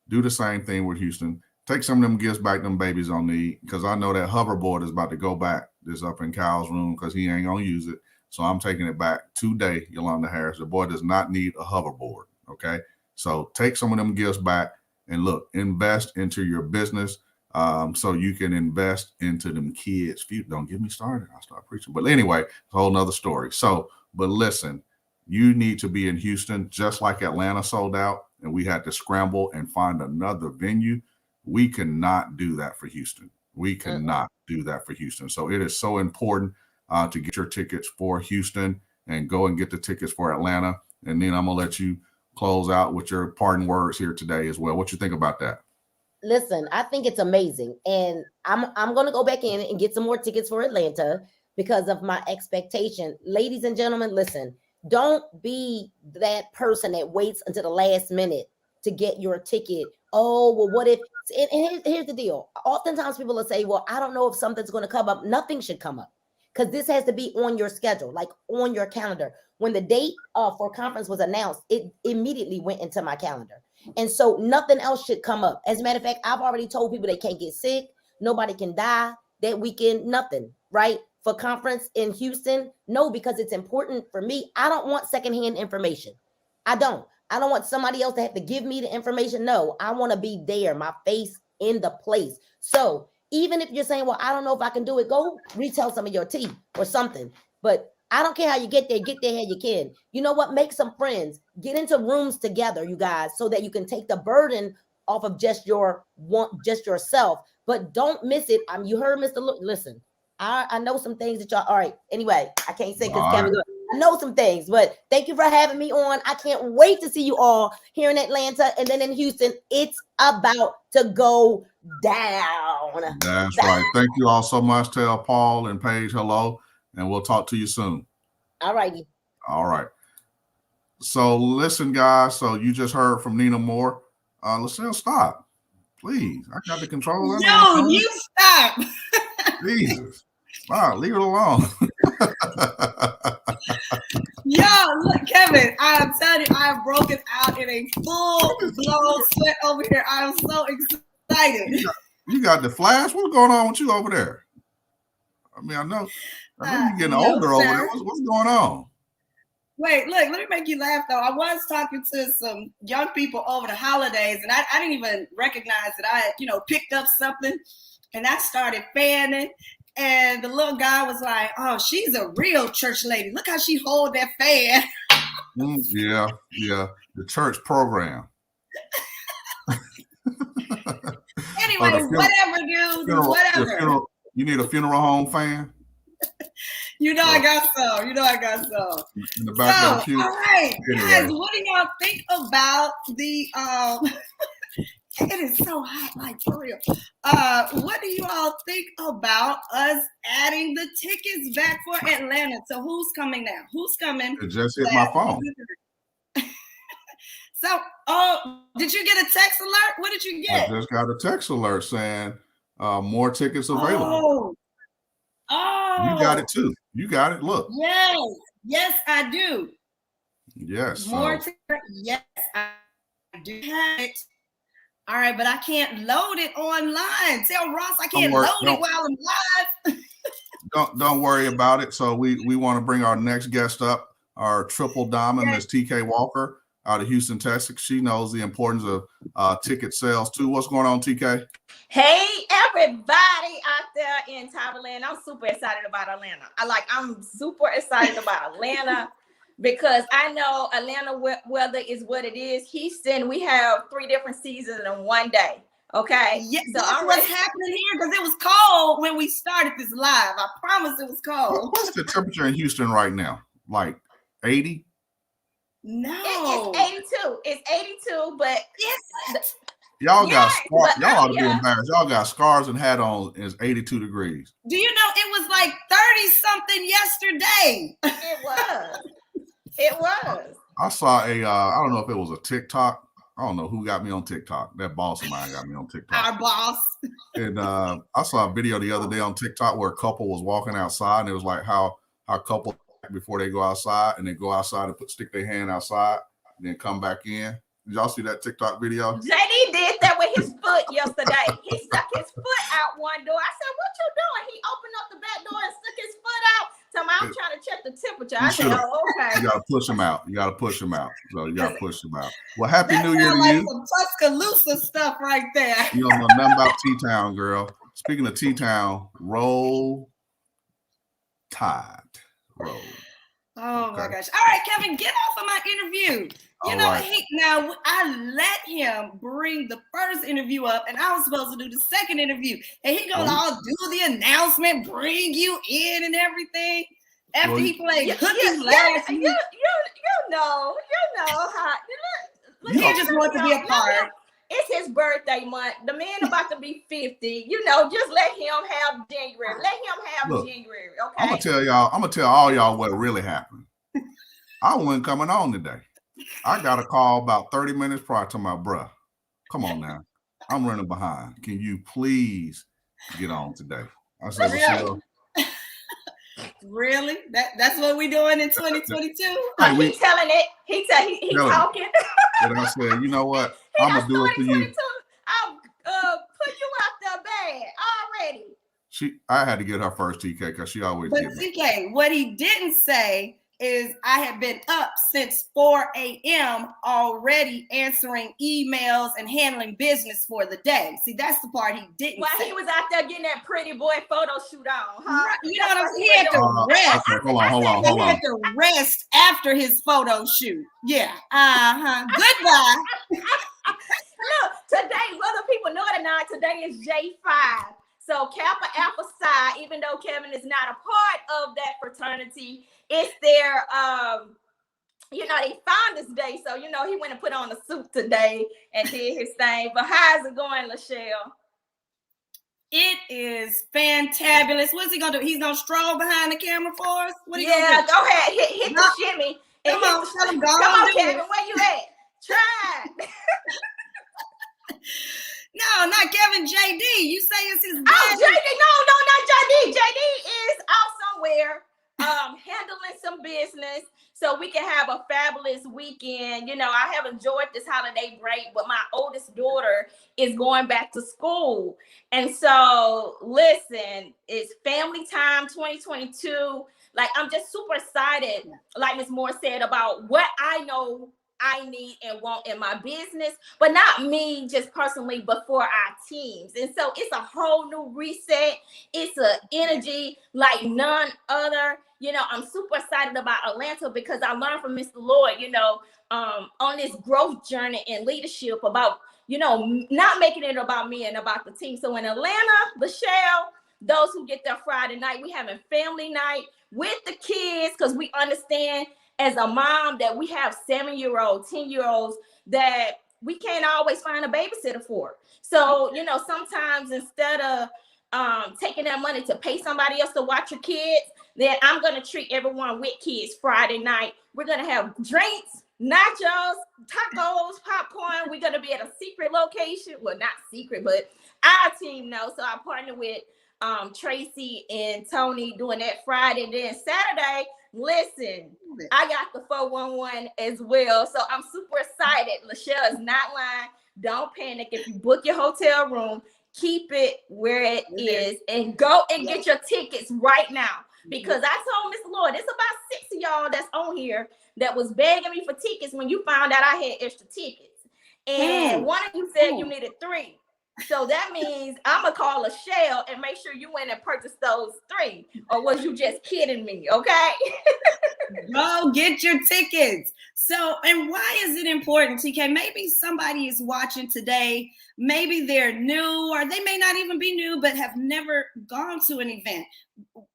Speaker 2: Do the same thing with Houston. Take some of them gifts back them babies on need because I know that hoverboard is about to go back. This up in Kyle's room because he ain't going to use it. So I'm taking it back today, Yolanda Harris. The boy does not need a hoverboard, okay? So take some of them gifts back and look, invest into your business so you can invest into them kids. Don't get me started. I'll start preaching. But anyway, it's a whole nother story. So, but listen, you need to be in Houston just like Atlanta sold out and we had to scramble and find another venue. We cannot do that for Houston. We cannot do that for Houston. So it is so important to get your tickets for Houston and go and get the tickets for Atlanta. And then I'm going to let you close out with your parting words here today as well. What you think about that?
Speaker 4: Listen, I think it's amazing. And I'm going to go back in and get some more tickets for Atlanta because of my expectation. Ladies and gentlemen, listen, don't be that person that waits until the last minute to get your ticket. Oh, well, what if, and here's the deal. Oftentimes people will say, well, I don't know if something's going to come up. Nothing should come up because this has to be on your schedule, like on your calendar. When the date for conference was announced, it immediately went into my calendar. And so nothing else should come up. As a matter of fact, I've already told people they can't get sick. Nobody can die that weekend, nothing, right? For conference in Houston, no, because it's important for me. I don't want secondhand information. I don't want somebody else to have to give me the information. No, I want to be there, my face in the place. So even if you're saying, well, I don't know if I can do it, go retell some of your tea or something. But I don't care how you get there how you can. You know what? Make some friends. Get into rooms together, you guys, so that you can take the burden off of just yourself. But don't miss it. You heard Mr. Listen, I know some things that y'all. All right. Anyway, I can't say because Kevin. I know some things, but thank you for having me on. I can't wait to see you all here in Atlanta and then in Houston. It's about to go down.
Speaker 2: That's right. Thank you all so much. Tell Paul and Paige hello, and we'll talk to you soon.
Speaker 4: All righty.
Speaker 2: All right. So listen, guys. So you just heard from Nina Moore. Lucille, stop, please. I got the controls.
Speaker 3: No, you stop.
Speaker 2: Jesus. Wow, leave it alone.
Speaker 3: Yo, look, Kevin, I am telling you, I have broken out in a full-blown sweat over here. I am so excited.
Speaker 2: You got the flash? What's going on with you over there? I mean, I know you're getting older over there. What's going on?
Speaker 3: Wait, look, let me make you laugh, though. I was talking to some young people over the holidays, and I didn't even recognize that I had, picked up something, and I started fanning. And the little guy was like, oh, she's a real church lady. Look how she hold that fan.
Speaker 2: Yeah. The church program.
Speaker 3: Anyway, whatever, dude. Whatever.
Speaker 2: You need a funeral home fan?
Speaker 3: I got some. In the
Speaker 2: back of the pew.
Speaker 3: All right, guys, what do y'all think about the it is so hot, like for real. What do you all think about us adding the tickets back for Atlanta? So who's coming now? Who's coming?
Speaker 2: It just hit my phone.
Speaker 3: So, did you get a text alert? What did you get?
Speaker 2: I just got a text alert saying more tickets available.
Speaker 3: Oh.
Speaker 2: You got it too. You got it. Look.
Speaker 3: Yes, I do.
Speaker 2: Yes.
Speaker 3: More tickets. Yes, I do have it. All right, but I can't load it online. Tell Ross I can't load it while I'm live.
Speaker 2: Don't worry about it. So we want to bring our next guest up, our triple diamond, Ms. TK Walker out of Houston, Texas. She knows the importance of ticket sales too. What's going on, TK?
Speaker 5: Hey, everybody out there in Thailand. I'm super excited about Atlanta. I'm super excited about Atlanta. Because I know Atlanta weather is what it is. Houston, we have 3 different seasons in one day. Okay.
Speaker 3: Yeah, so that's what's happening here because it was cold when we started this live. I promise it was cold.
Speaker 2: What's the temperature in Houston right now? Like 80?
Speaker 3: No.
Speaker 5: It's 82. It's 82, but
Speaker 2: Y'all got
Speaker 5: Yes,
Speaker 2: scars.
Speaker 5: but
Speaker 2: Y'all ought to be
Speaker 5: earlier-
Speaker 2: embarrassed. Y'all got scars and hat on. It's 82 degrees.
Speaker 3: Do you know it was like 30 something yesterday?
Speaker 5: it was. It was.
Speaker 2: I saw I don't know if it was a TikTok. I don't know who got me on TikTok. That boss of mine got me on TikTok.
Speaker 3: Our boss.
Speaker 2: And I saw a video the other day on TikTok where a couple was walking outside, and it was like how couple before they go outside, and they go outside and stick their hand outside, and then come back in. Did y'all see that TikTok video?
Speaker 5: JD did that with his foot yesterday. He stuck his foot out one door. I said, "What you doing?" He opened up the back door and stuck his foot out. Tell me, I'm trying to check the temperature. I said, "Oh, okay."
Speaker 2: You gotta push him out. You gotta push him out. So you gotta push him out. Well, happy New Year to
Speaker 3: like
Speaker 2: you.
Speaker 3: some Tuscaloosa stuff right there.
Speaker 2: You don't know nothing about T-Town, girl. Speaking of T-Town, roll tide. Roll.
Speaker 3: Oh
Speaker 2: Okay.
Speaker 3: my gosh. All right, Kevin, get off of my interview. You
Speaker 2: All
Speaker 3: know,
Speaker 2: right.
Speaker 3: now I let him bring the first interview up, and I was supposed to do the second interview. And he gonna all do the announcement, bring you in and everything. After he played Cookie last week.
Speaker 5: You know how
Speaker 3: He just wants to be a part.
Speaker 5: It's his birthday month. The man about to be 50. You know, just let him have January. Let him have January. Okay.
Speaker 2: I'm gonna tell all y'all what really happened. I wasn't coming on today. I got a call about 30 minutes prior to my bruh. Come on now. I'm running behind. Can you please get on today? I said,
Speaker 3: Really? Really? That's what we doing in 2022?
Speaker 2: Hey,
Speaker 5: He's telling it. He's talking.
Speaker 2: And I said, you know what? I'm gonna do it for you.
Speaker 5: I'll put you out there bad already.
Speaker 2: I had to get her first TK because she always
Speaker 3: But
Speaker 2: get me.
Speaker 3: TK, what he didn't say is I have been up since 4 a.m. already answering emails and handling business for the day. See, that's the part he didn't say.
Speaker 5: He was out there getting that pretty boy photo shoot on, huh?
Speaker 3: Right. You know what I'm saying? He had to rest.
Speaker 2: Okay, hold on.
Speaker 3: He had to rest after his photo shoot. Yeah. Goodbye.
Speaker 5: Look, today, whether people know it or not, today is J5. So Kappa Alpha Psi, even though Kevin is not a part of that fraternity, it's their they Founders Day. So, he went and put on a suit today and did his thing. But how's it going, Lachelle?
Speaker 3: It is fantabulous. What's he gonna do? He's gonna stroll behind the camera for us? What are you gonna do?
Speaker 5: Go ahead. Hit the shimmy.
Speaker 3: Come on, tell him,
Speaker 5: come on, Kevin. Where you at? Try.
Speaker 3: No, not Kevin. JD. You say it's his
Speaker 5: Oh, JD. No, not JD. JD is out somewhere handling some business so we can have a fabulous weekend. I have enjoyed this holiday break, but my oldest daughter is going back to school. And so, listen, it's family time 2022. Like, I'm just super excited, like Ms. Moore said, about what I know I need and want in my business, but not me just personally, but for our teams. And so it's a whole new reset. It's an energy like none other. I'm super excited about Atlanta because I learned from Mr. Lloyd, on this growth journey and leadership about, not making it about me and about the team. So in Atlanta, Michelle, those who get there Friday night, we having family night with the kids because we understand as a mom that we have 7-year-olds, 10-year-olds that we can't always find a babysitter for. So, sometimes instead of taking that money to pay somebody else to watch your kids, then I'm going to treat everyone with kids Friday night. We're going to have drinks, nachos, tacos, popcorn. We're going to be at a secret location. Well, not secret, but our team knows. So I partner with Tracy and Tony doing that Friday. Then Saturday, listen, I got the 411 as well. So I'm super excited. Lachelle is not lying. Don't panic. If you book your hotel room, keep it where it is and go and get your tickets right now. Because I told Mr. Lloyd, it's about 6 of y'all that's on here that was begging me for tickets when you found out I had extra tickets. And one of you said you needed 3. So that means I'm going to call Lachelle and make sure you went and purchased those 3. Or was you just kidding me? Okay.
Speaker 3: Go get your tickets. So, and why is it important, TK? Maybe somebody is watching today. Maybe they're new, or they may not even be new, but have never gone to an event.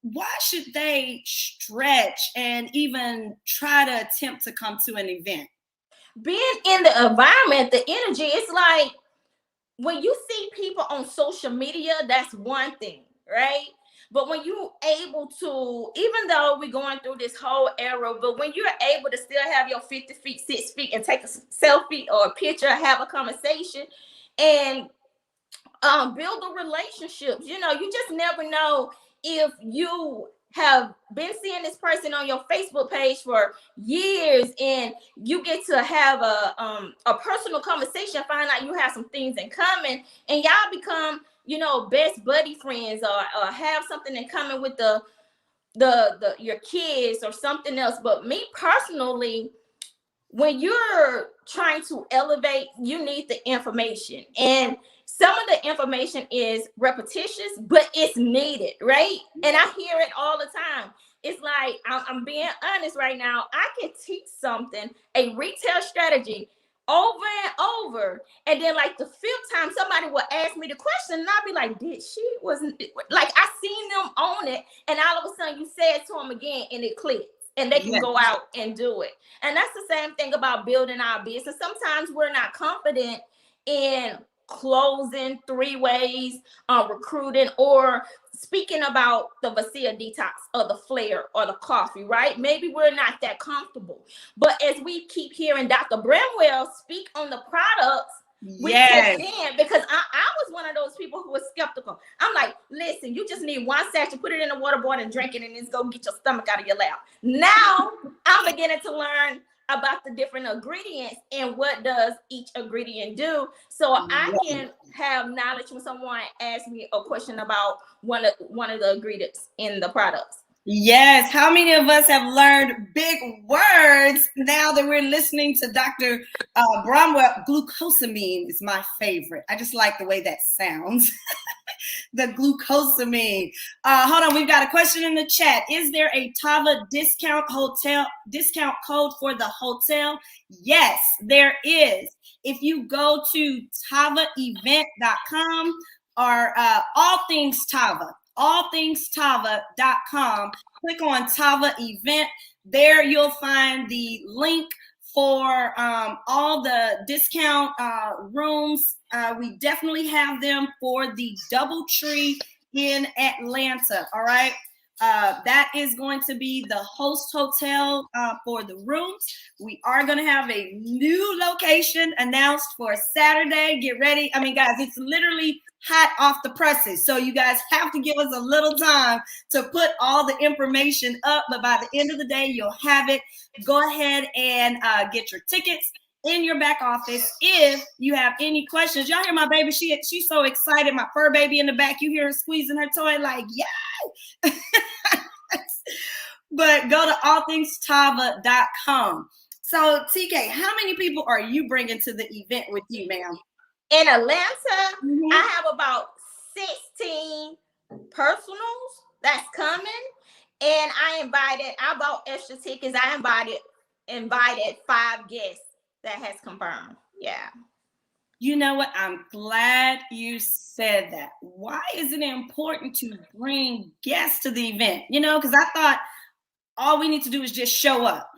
Speaker 3: Why should they stretch and even try to attempt to come to an event?
Speaker 5: Being in the environment, the energy, it's like when you see people on social media, that's one thing, right? But when you're able to, even though we're going through this whole era, but when you're able to still have your 50 feet, 6 feet, and take a selfie or a picture, have a conversation, and build a relationship. You know, you just never know if you have been seeing this person on your Facebook page for years, and you get to have a personal conversation, find out you have some things in common, and y'all become, you know, best buddy friends, or have something in common with the your kids or something else. But me personally, when you're trying to elevate, you need the information. And some of the information is repetitious, but it's needed, right? And I hear it all the time. It's like, I'm being honest right now. I can teach something, a retail strategy, over and over. And then like the fifth time, somebody will ask me the question, and I'll be like, did she? Wasn't it? Like, I seen them on it, and all of a sudden you say it to them again, and it clicks. And they can go out and do it. And that's the same thing about building our business. Sometimes we're not confident in closing 3 ways, recruiting, or speaking about the Vasia detox or the flare or the coffee, right? Maybe we're not that comfortable. But as we keep hearing Dr. Bramwell speak on the products, we take in, because I was one of those people who was skeptical. I'm like, listen, you just need 1 sachet, put it in a water bottle and drink it, and it's gonna get your stomach out of your lap. Now I'm beginning to learn about the different ingredients and what does each ingredient do, so I can have knowledge when someone asks me a question about one of the ingredients in the products.
Speaker 3: Yes. How many of us have learned big words now that we're listening to Dr. Bramwell? Glucosamine is my favorite. I just like the way that sounds. The glucosamine. Hold on. We've got a question in the chat. Is there a Tava discount code for the hotel? Yes, there is. If you go to tavaevent.com or all things tava.com, click on Tava event. There you'll find the link for all the discount rooms. We definitely have them for the DoubleTree in Atlanta. All right. That is going to be the host hotel for the rooms. We are going to have a new location announced for Saturday. Get ready. I mean, guys, it's literally hot off the presses. So you guys have to give us a little time to put all the information up. But by the end of the day, you'll have it. Go ahead and get your tickets in your back office. If you have any questions, y'all hear my baby? She's so excited. My fur baby in the back. You hear her squeezing her toy like, yay! But go to allthingstava.com. So TK, how many people are you bringing to the event with you, ma'am?
Speaker 5: In Atlanta, I have about 16 personals that's coming, and I bought extra tickets. I invited 5 guests that has confirmed. Yeah.
Speaker 3: You know what? I'm glad you said that. Why is it important to bring guests to the event? You know, because I thought all we need to do is just show up.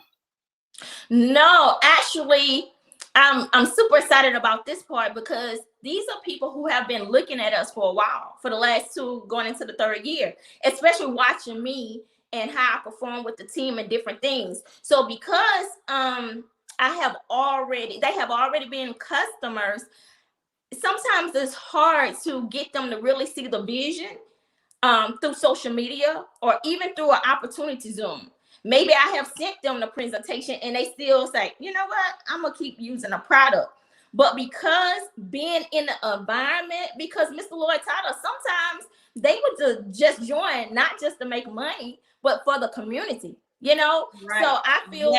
Speaker 5: No, actually, I'm super excited about this part, because these are people who have been looking at us for a while, for the last 2 going into the 3rd year, especially watching me and how I perform with the team and different things. So because they have already been customers, sometimes it's hard to get them to really see the vision through social media or even through an opportunity Zoom. Maybe I have sent them the presentation and they still say, you know what, I'm gonna keep using a product. But because being in the environment, because Mr. Lloyd taught us, sometimes they would just join, not just to make money, but for the community, you know? Right. So I feel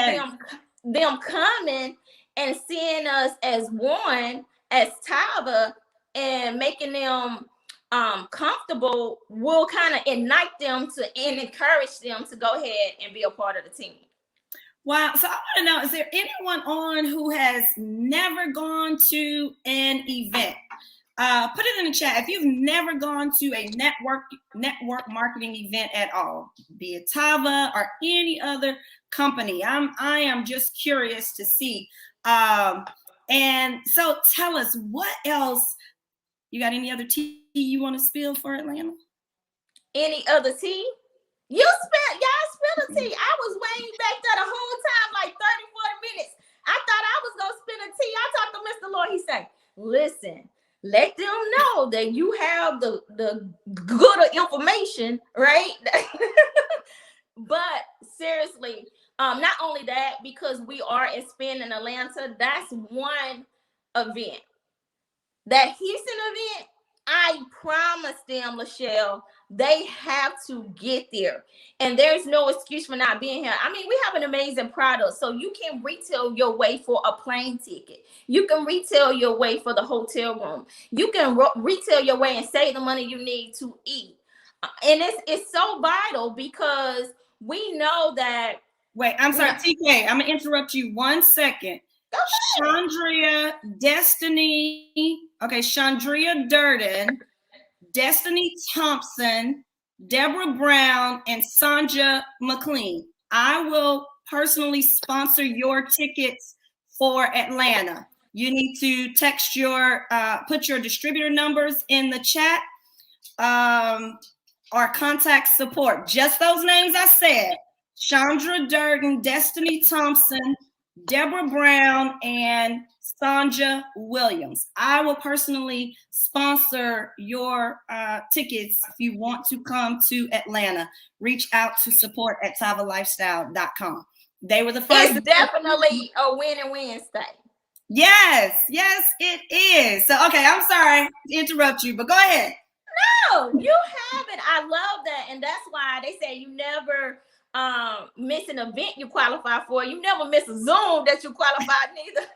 Speaker 5: them coming and seeing us as one, as Tava, and making them comfortable will kind of ignite them and encourage them to go ahead and be a part of the team.
Speaker 3: Wow. So I want to know, is there anyone on who has never gone to an event? Put it in the chat. If you've never gone to a network marketing event at all, be it Tava or any other company, I am just curious to see. And so tell us, what else? You got any other tea you want to spill for Atlanta?
Speaker 5: Any other tea? Y'all spill the tea. I was waiting back there the whole time, like 30, 40 minutes. I thought I was gonna spill the tea. I talked to Mr. Lord. He said, listen, let them know that you have the good information, right? But seriously, not only that, because we are expanding in Atlanta, that's one event. That Houston event, I promise them, Lachelle, they have to get there. And there's no excuse for not being here. I mean, we have an amazing product. So you can retail your way for a plane ticket. You can retail your way for the hotel room. You can retail your way and save the money you need to eat. And it's so vital because we know that.
Speaker 3: Wait, I'm sorry, TK. I'm going to interrupt you 1 second. Chandria, Destiny, okay, Chandria Durden, Destiny Thompson, Deborah Brown, and Sanja McLean. I will personally sponsor your tickets for Atlanta. You need to text put your distributor numbers in the chat, or contact support. Just those names I said: Chandra Durden, Destiny Thompson, Deborah Brown, and Sanja Williams. I will personally sponsor your tickets if you want to come to Atlanta. Reach out to support@tavalifestyle.com. They were the first.
Speaker 5: It's definitely a winning Wednesday.
Speaker 3: Yes, it is. So, okay, I'm sorry to interrupt you, but go ahead.
Speaker 5: No, you haven't. I love that. And that's why they say you never miss an event you qualify for. You never miss a Zoom that you qualified neither.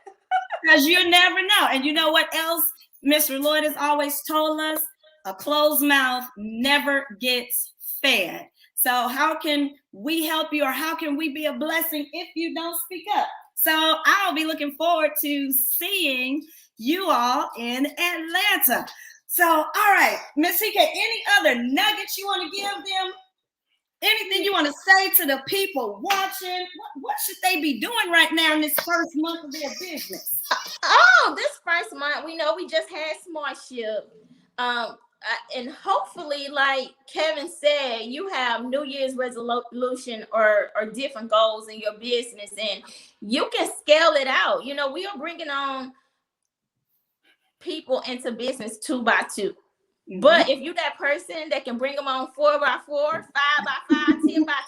Speaker 3: Because you never know. And you know what else Mr. Lloyd has always told us? A closed mouth never gets fed. So how can we help you, or how can we be a blessing if you don't speak up? So I'll be looking forward to seeing you all in Atlanta. So, all right, Ms. CK, any other nuggets you want to give them? Anything you want to say to the people watching? What should they be doing right now in this first month of their business?
Speaker 5: Oh, this first month, we know we just had SmartShip. And hopefully, like Kevin said, you have New Year's resolution or different goals in your business, and you can scale it out. You know, we are bringing on people into business 2 by 2. Mm-hmm. But if you're that person that can bring them on 4 by 4, 5 by 5, 10 by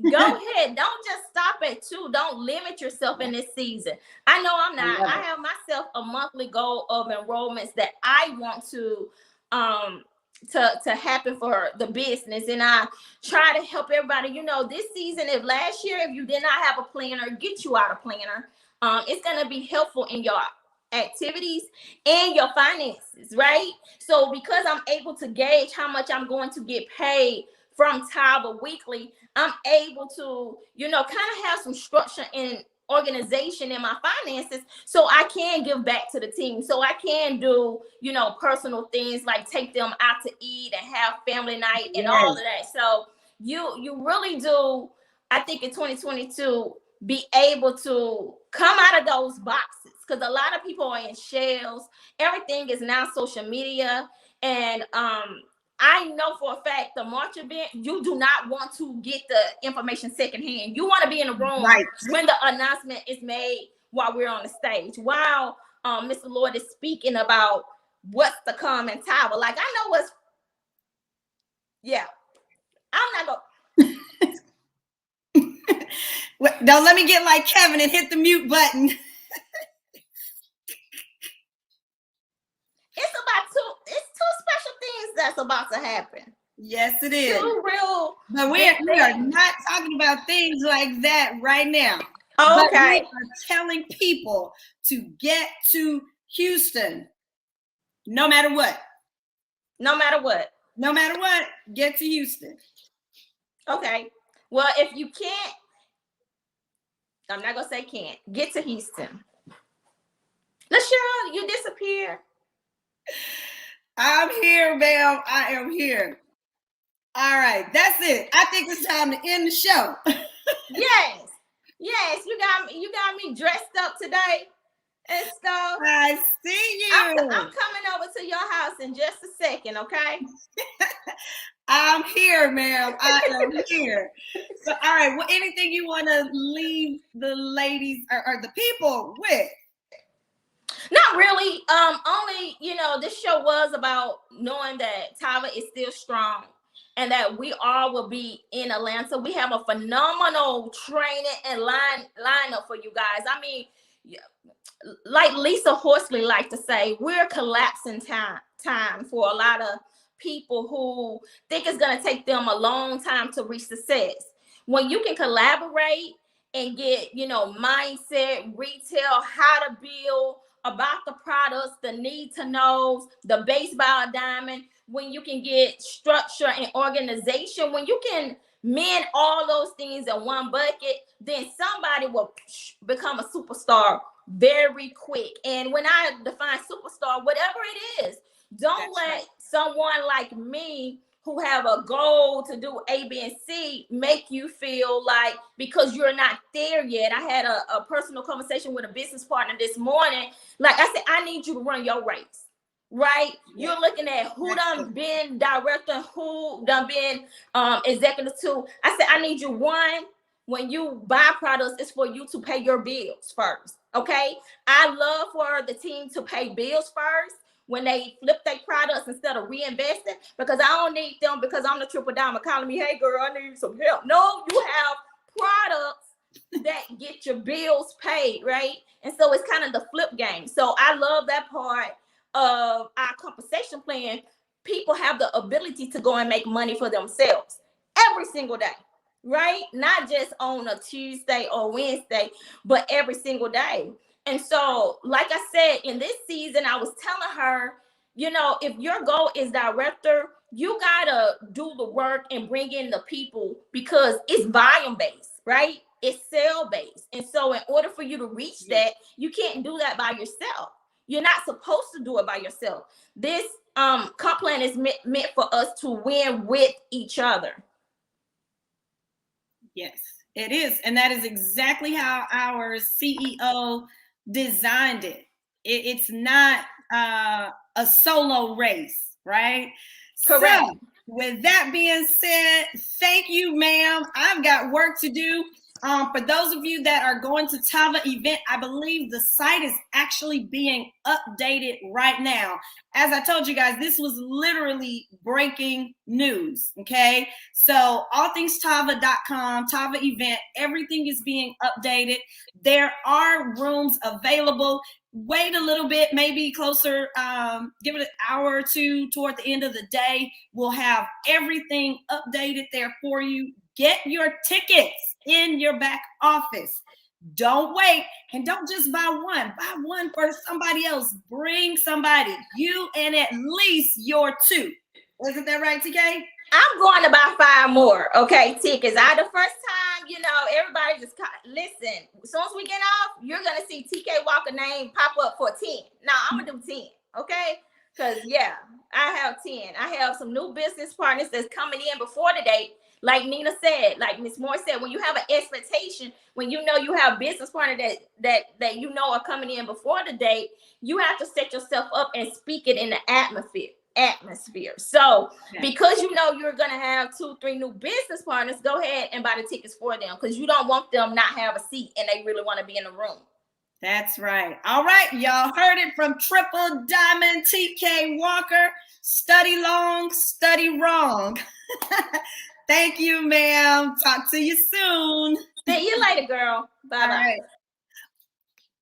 Speaker 5: 10, go ahead. Don't just stop at 2. Don't limit yourself in this season. I know I'm not. I have myself a monthly goal of enrollments that I want to happen for the business, and I try to help everybody. You know, this season, if last year, if you did not have a planner, get you out a planner. It's going to be helpful in your activities and your finances, right? So because I'm able to gauge how much I'm going to get paid from Tava weekly, I'm able to, you know, kind of have some structure and organization in my finances, so I can give back to the team, so I can do, you know, personal things like take them out to eat and have family night and all of that. So you really do, I think, in 2022 be able to come out of those boxes, because a lot of people are in shells. Everything is now social media, and I know for a fact the March event, you do not want to get the information secondhand. You want to be in the room when the announcement is made while we're on the stage, while Mr. Lord is speaking about what's to come in Tava. Like, I know what's, I'm not going.
Speaker 3: Don't let me get like Kevin and hit the mute button.
Speaker 5: It's 2 special things that's about to happen.
Speaker 3: Yes, it is.
Speaker 5: 2 real.
Speaker 3: But we are not talking about things like that right now.
Speaker 5: Oh, okay.
Speaker 3: But we are telling people to get to Houston no matter what.
Speaker 5: No matter what.
Speaker 3: No matter what, get to Houston.
Speaker 5: Okay. Well, if you can't, I'm not gonna say can't. Get to Houston. LaShawn, you disappear.
Speaker 3: I'm here, ma'am. I am here. All right, that's it. I think it's time to end the show.
Speaker 5: Yes, you got me dressed up today and stuff.
Speaker 3: I see you.
Speaker 5: I'm coming over to your house in just a second, okay?
Speaker 3: I'm here, ma'am. I am here. So, all right. Well, anything you want to leave the ladies or the people with?
Speaker 5: Not really. Only, this show was about knowing that Tava is still strong and that we all will be in Atlanta. We have a phenomenal training and lineup for you guys. I mean, like Lisa Horsley like to say, we're collapsing time for a lot of people who think it's going to take them a long time to reach success. When you can collaborate and get, mindset, retail, how to build, about the products, the need to knows, the baseball diamond, when you can get structure and organization, when you can mend all those things in one bucket, then somebody will become a superstar very quick. And when I define superstar, whatever it is, don't let someone like me who have a goal to do A, B, and C make you feel like because you're not there yet. I had a personal conversation with a business partner this morning. Like I said, I need you to run your race, right? Yeah. You're looking at who done been director, who done been executive too. I said, I need you, one, when you buy products, it's for you to pay your bills first, okay? I love for the team to pay bills first when they flip their products instead of reinvesting, because I don't need them because I'm the triple diamond calling me, hey girl, I need some help. No, you have products that get your bills paid, right? And so it's kind of the flip game. So I love that part of our compensation plan. People have the ability to go and make money for themselves every single day, right? Not just on a Tuesday or Wednesday, but every single day. And so, like I said, in this season, I was telling her, if your goal is director, you gotta do the work and bring in the people because it's volume based, right? It's sale based. And so in order for you to reach that, you can't do that by yourself. You're not supposed to do it by yourself. This comp plan is meant for us to win with each other.
Speaker 3: Yes, it is. And that is exactly how our CEO designed it. It's not a solo race, right?
Speaker 5: Correct.
Speaker 3: So, with that being said, thank you, ma'am. I've got work to do. For those of you that are going to Tava event, I believe the site is actually being updated right now. As I told you guys, this was literally breaking news, okay? So allthingstava.com, Tava event, everything is being updated. There are rooms available. Wait a little bit, maybe closer, give it an hour or two toward the end of the day. We'll have everything updated there for you. Get your tickets in your back office. Don't wait, and don't just buy one. Buy one for somebody else. Bring somebody, you and at least your two. Isn't that right, TK?
Speaker 5: I'm going to buy 5 more, okay, tickets. The first time, everybody just listen. As soon as we get off, you're gonna see TK Walker name pop up for 10. Now I'm gonna do 10, okay? Because I have 10. I have some new business partners that's coming in before the date. Like Nina said, like Ms. Moore said, when you have an expectation, when you have business partners that are coming in before the date, you have to set yourself up and speak it in the atmosphere. So because you're going to have 2-3 new business partners, go ahead and buy the tickets for them because you don't want them not have a seat and they really want to be in the room.
Speaker 3: That's right. All right, y'all heard it from Triple Diamond TK Walker. Study long, study wrong. Thank you, ma'am. Talk to you soon.
Speaker 5: See you later, girl. Bye-bye.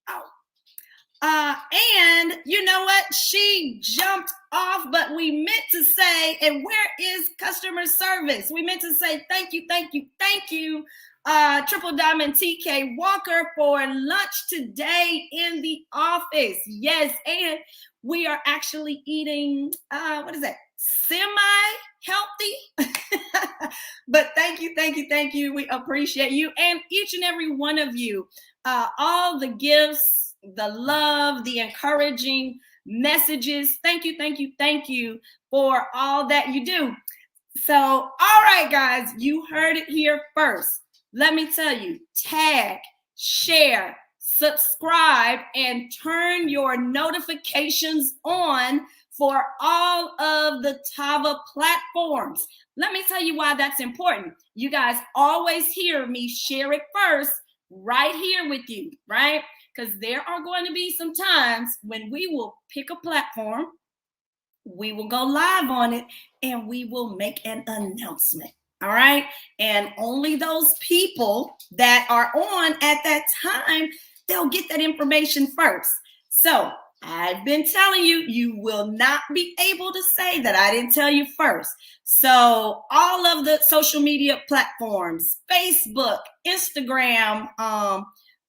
Speaker 3: Right. And you know what? She jumped off, but we meant to say, and where is customer service? We meant to say thank you, Triple Diamond TK Walker for lunch today in the office. Yes, and we are actually eating, semi-healthy. But thank you. We appreciate you and each and every one of you. All the gifts, the love, the encouraging messages. Thank you for all that you do. So, all right, guys, you heard it here first. Let me tell you, tag, share, subscribe, and turn your notifications on for all of the Tava platforms. Let me tell you why that's important. You guys always hear me share it first right here with you, right? Because there are going to be some times when we will pick a platform, we will go live on it, and we will make an announcement. All right. And only those people that are on at that time, they'll get that information first. So I've been telling you, you will not be able to say that I didn't tell you first. So all of the social media platforms, Facebook, Instagram,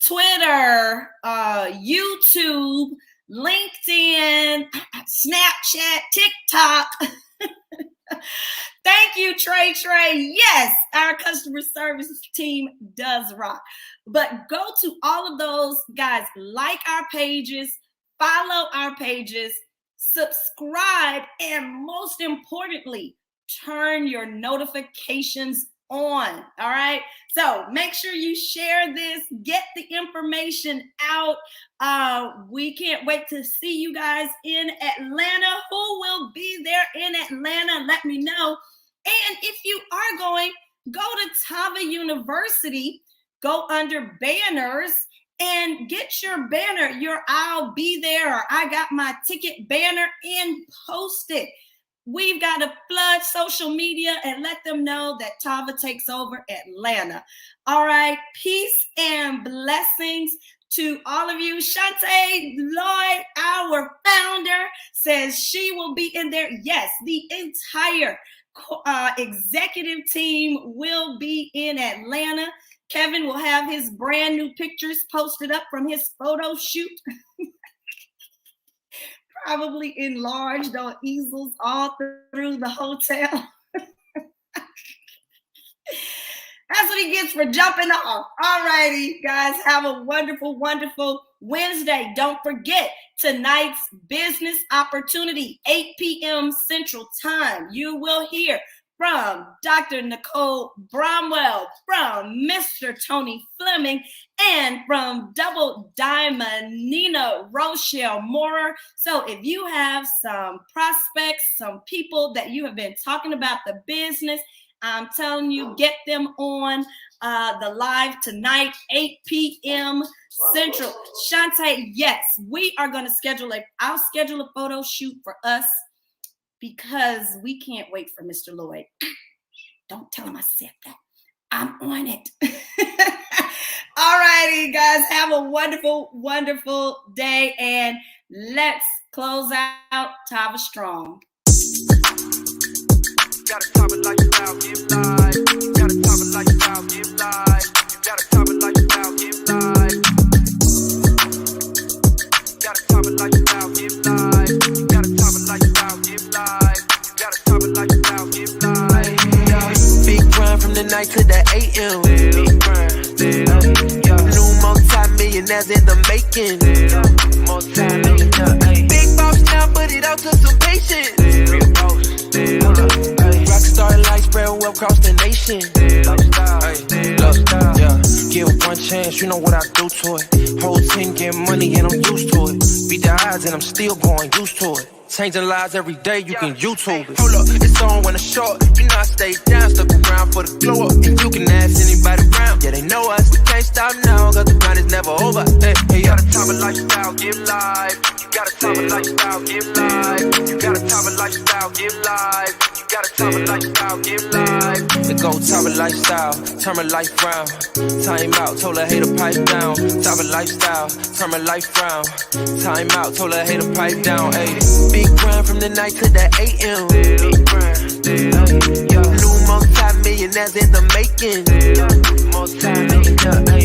Speaker 3: Twitter, YouTube, LinkedIn, Snapchat, TikTok. Thank you, Trey. Yes, our customer service team does rock. But go to all of those, guys, like our pages, follow our pages, subscribe, and most importantly, turn your notifications on. All right. So make sure you share this, get the information out. We can't wait to see you guys in Atlanta. Who will be there in Atlanta? Let me know. And if you are going, go to Tava University, go under banners and get your banner, your I'll be there or I got my ticket banner and post it. We've got to flood social media and let them know that Tava takes over Atlanta. All right. Peace and blessings to all of you. Shantae Lloyd, our founder, says she will be in there. Yes, the entire executive team will be in Atlanta. Kevin will have his brand new pictures posted up from his photo shoot. Probably enlarged on easels all through the hotel. That's what he gets for jumping off. All righty, guys, have a wonderful, wonderful Wednesday. Don't forget tonight's business opportunity, 8 p.m. Central Time. You will hear from Dr. Nicole Bromwell, from Mr. Tony Fleming, and from Double Diamond Nina Rochelle Moorer. So if you have some prospects, some people that you have been talking about the business, I'm telling you, get them on the live tonight, 8 p.m. Central. Shantae, yes, we are going to I'll schedule a photo shoot for us because we can't wait for Mr. Lloyd. Don't tell him I said that. I'm on it. All righty, guys, have a wonderful, wonderful day, and let's close out Tava Strong.
Speaker 1: Gotta top it like you give life. Gotta top it like you give life. Gotta top it like you give life. Gotta top it like you give life. Gotta top it like you give life. Gotta top it like you give life. Big grind from the night to the AM. Big grind. New multi-millionaires in the making. Big boss now, but it all took some patience. Real boss. Rockstar life spread well across the nation. Give one chance, you know what I do to it. Whole team get money and I'm used to it. Beat the odds and I'm still going used to it. Changing lives every day, you can YouTube it. Hold up, it's on when it's short. You know I stay down, stuck around for the glow up. And you can ask anybody around, yeah, they know us. We can't stop now, cause the grind is never over. Hey, you gotta top it lifestyle, give life. You gotta top it lifestyle, give life. You gotta top it lifestyle, give life. You gotta top it lifestyle, give life. We go top it lifestyle, turn my life round. Time out, told her hater pipe down. Top it lifestyle, turn my life round. Time out, told her hater pipe down. Ayy. Big grind from the night to the AM. Big grind. New multi-millionaires in the making. Multi-millionaires.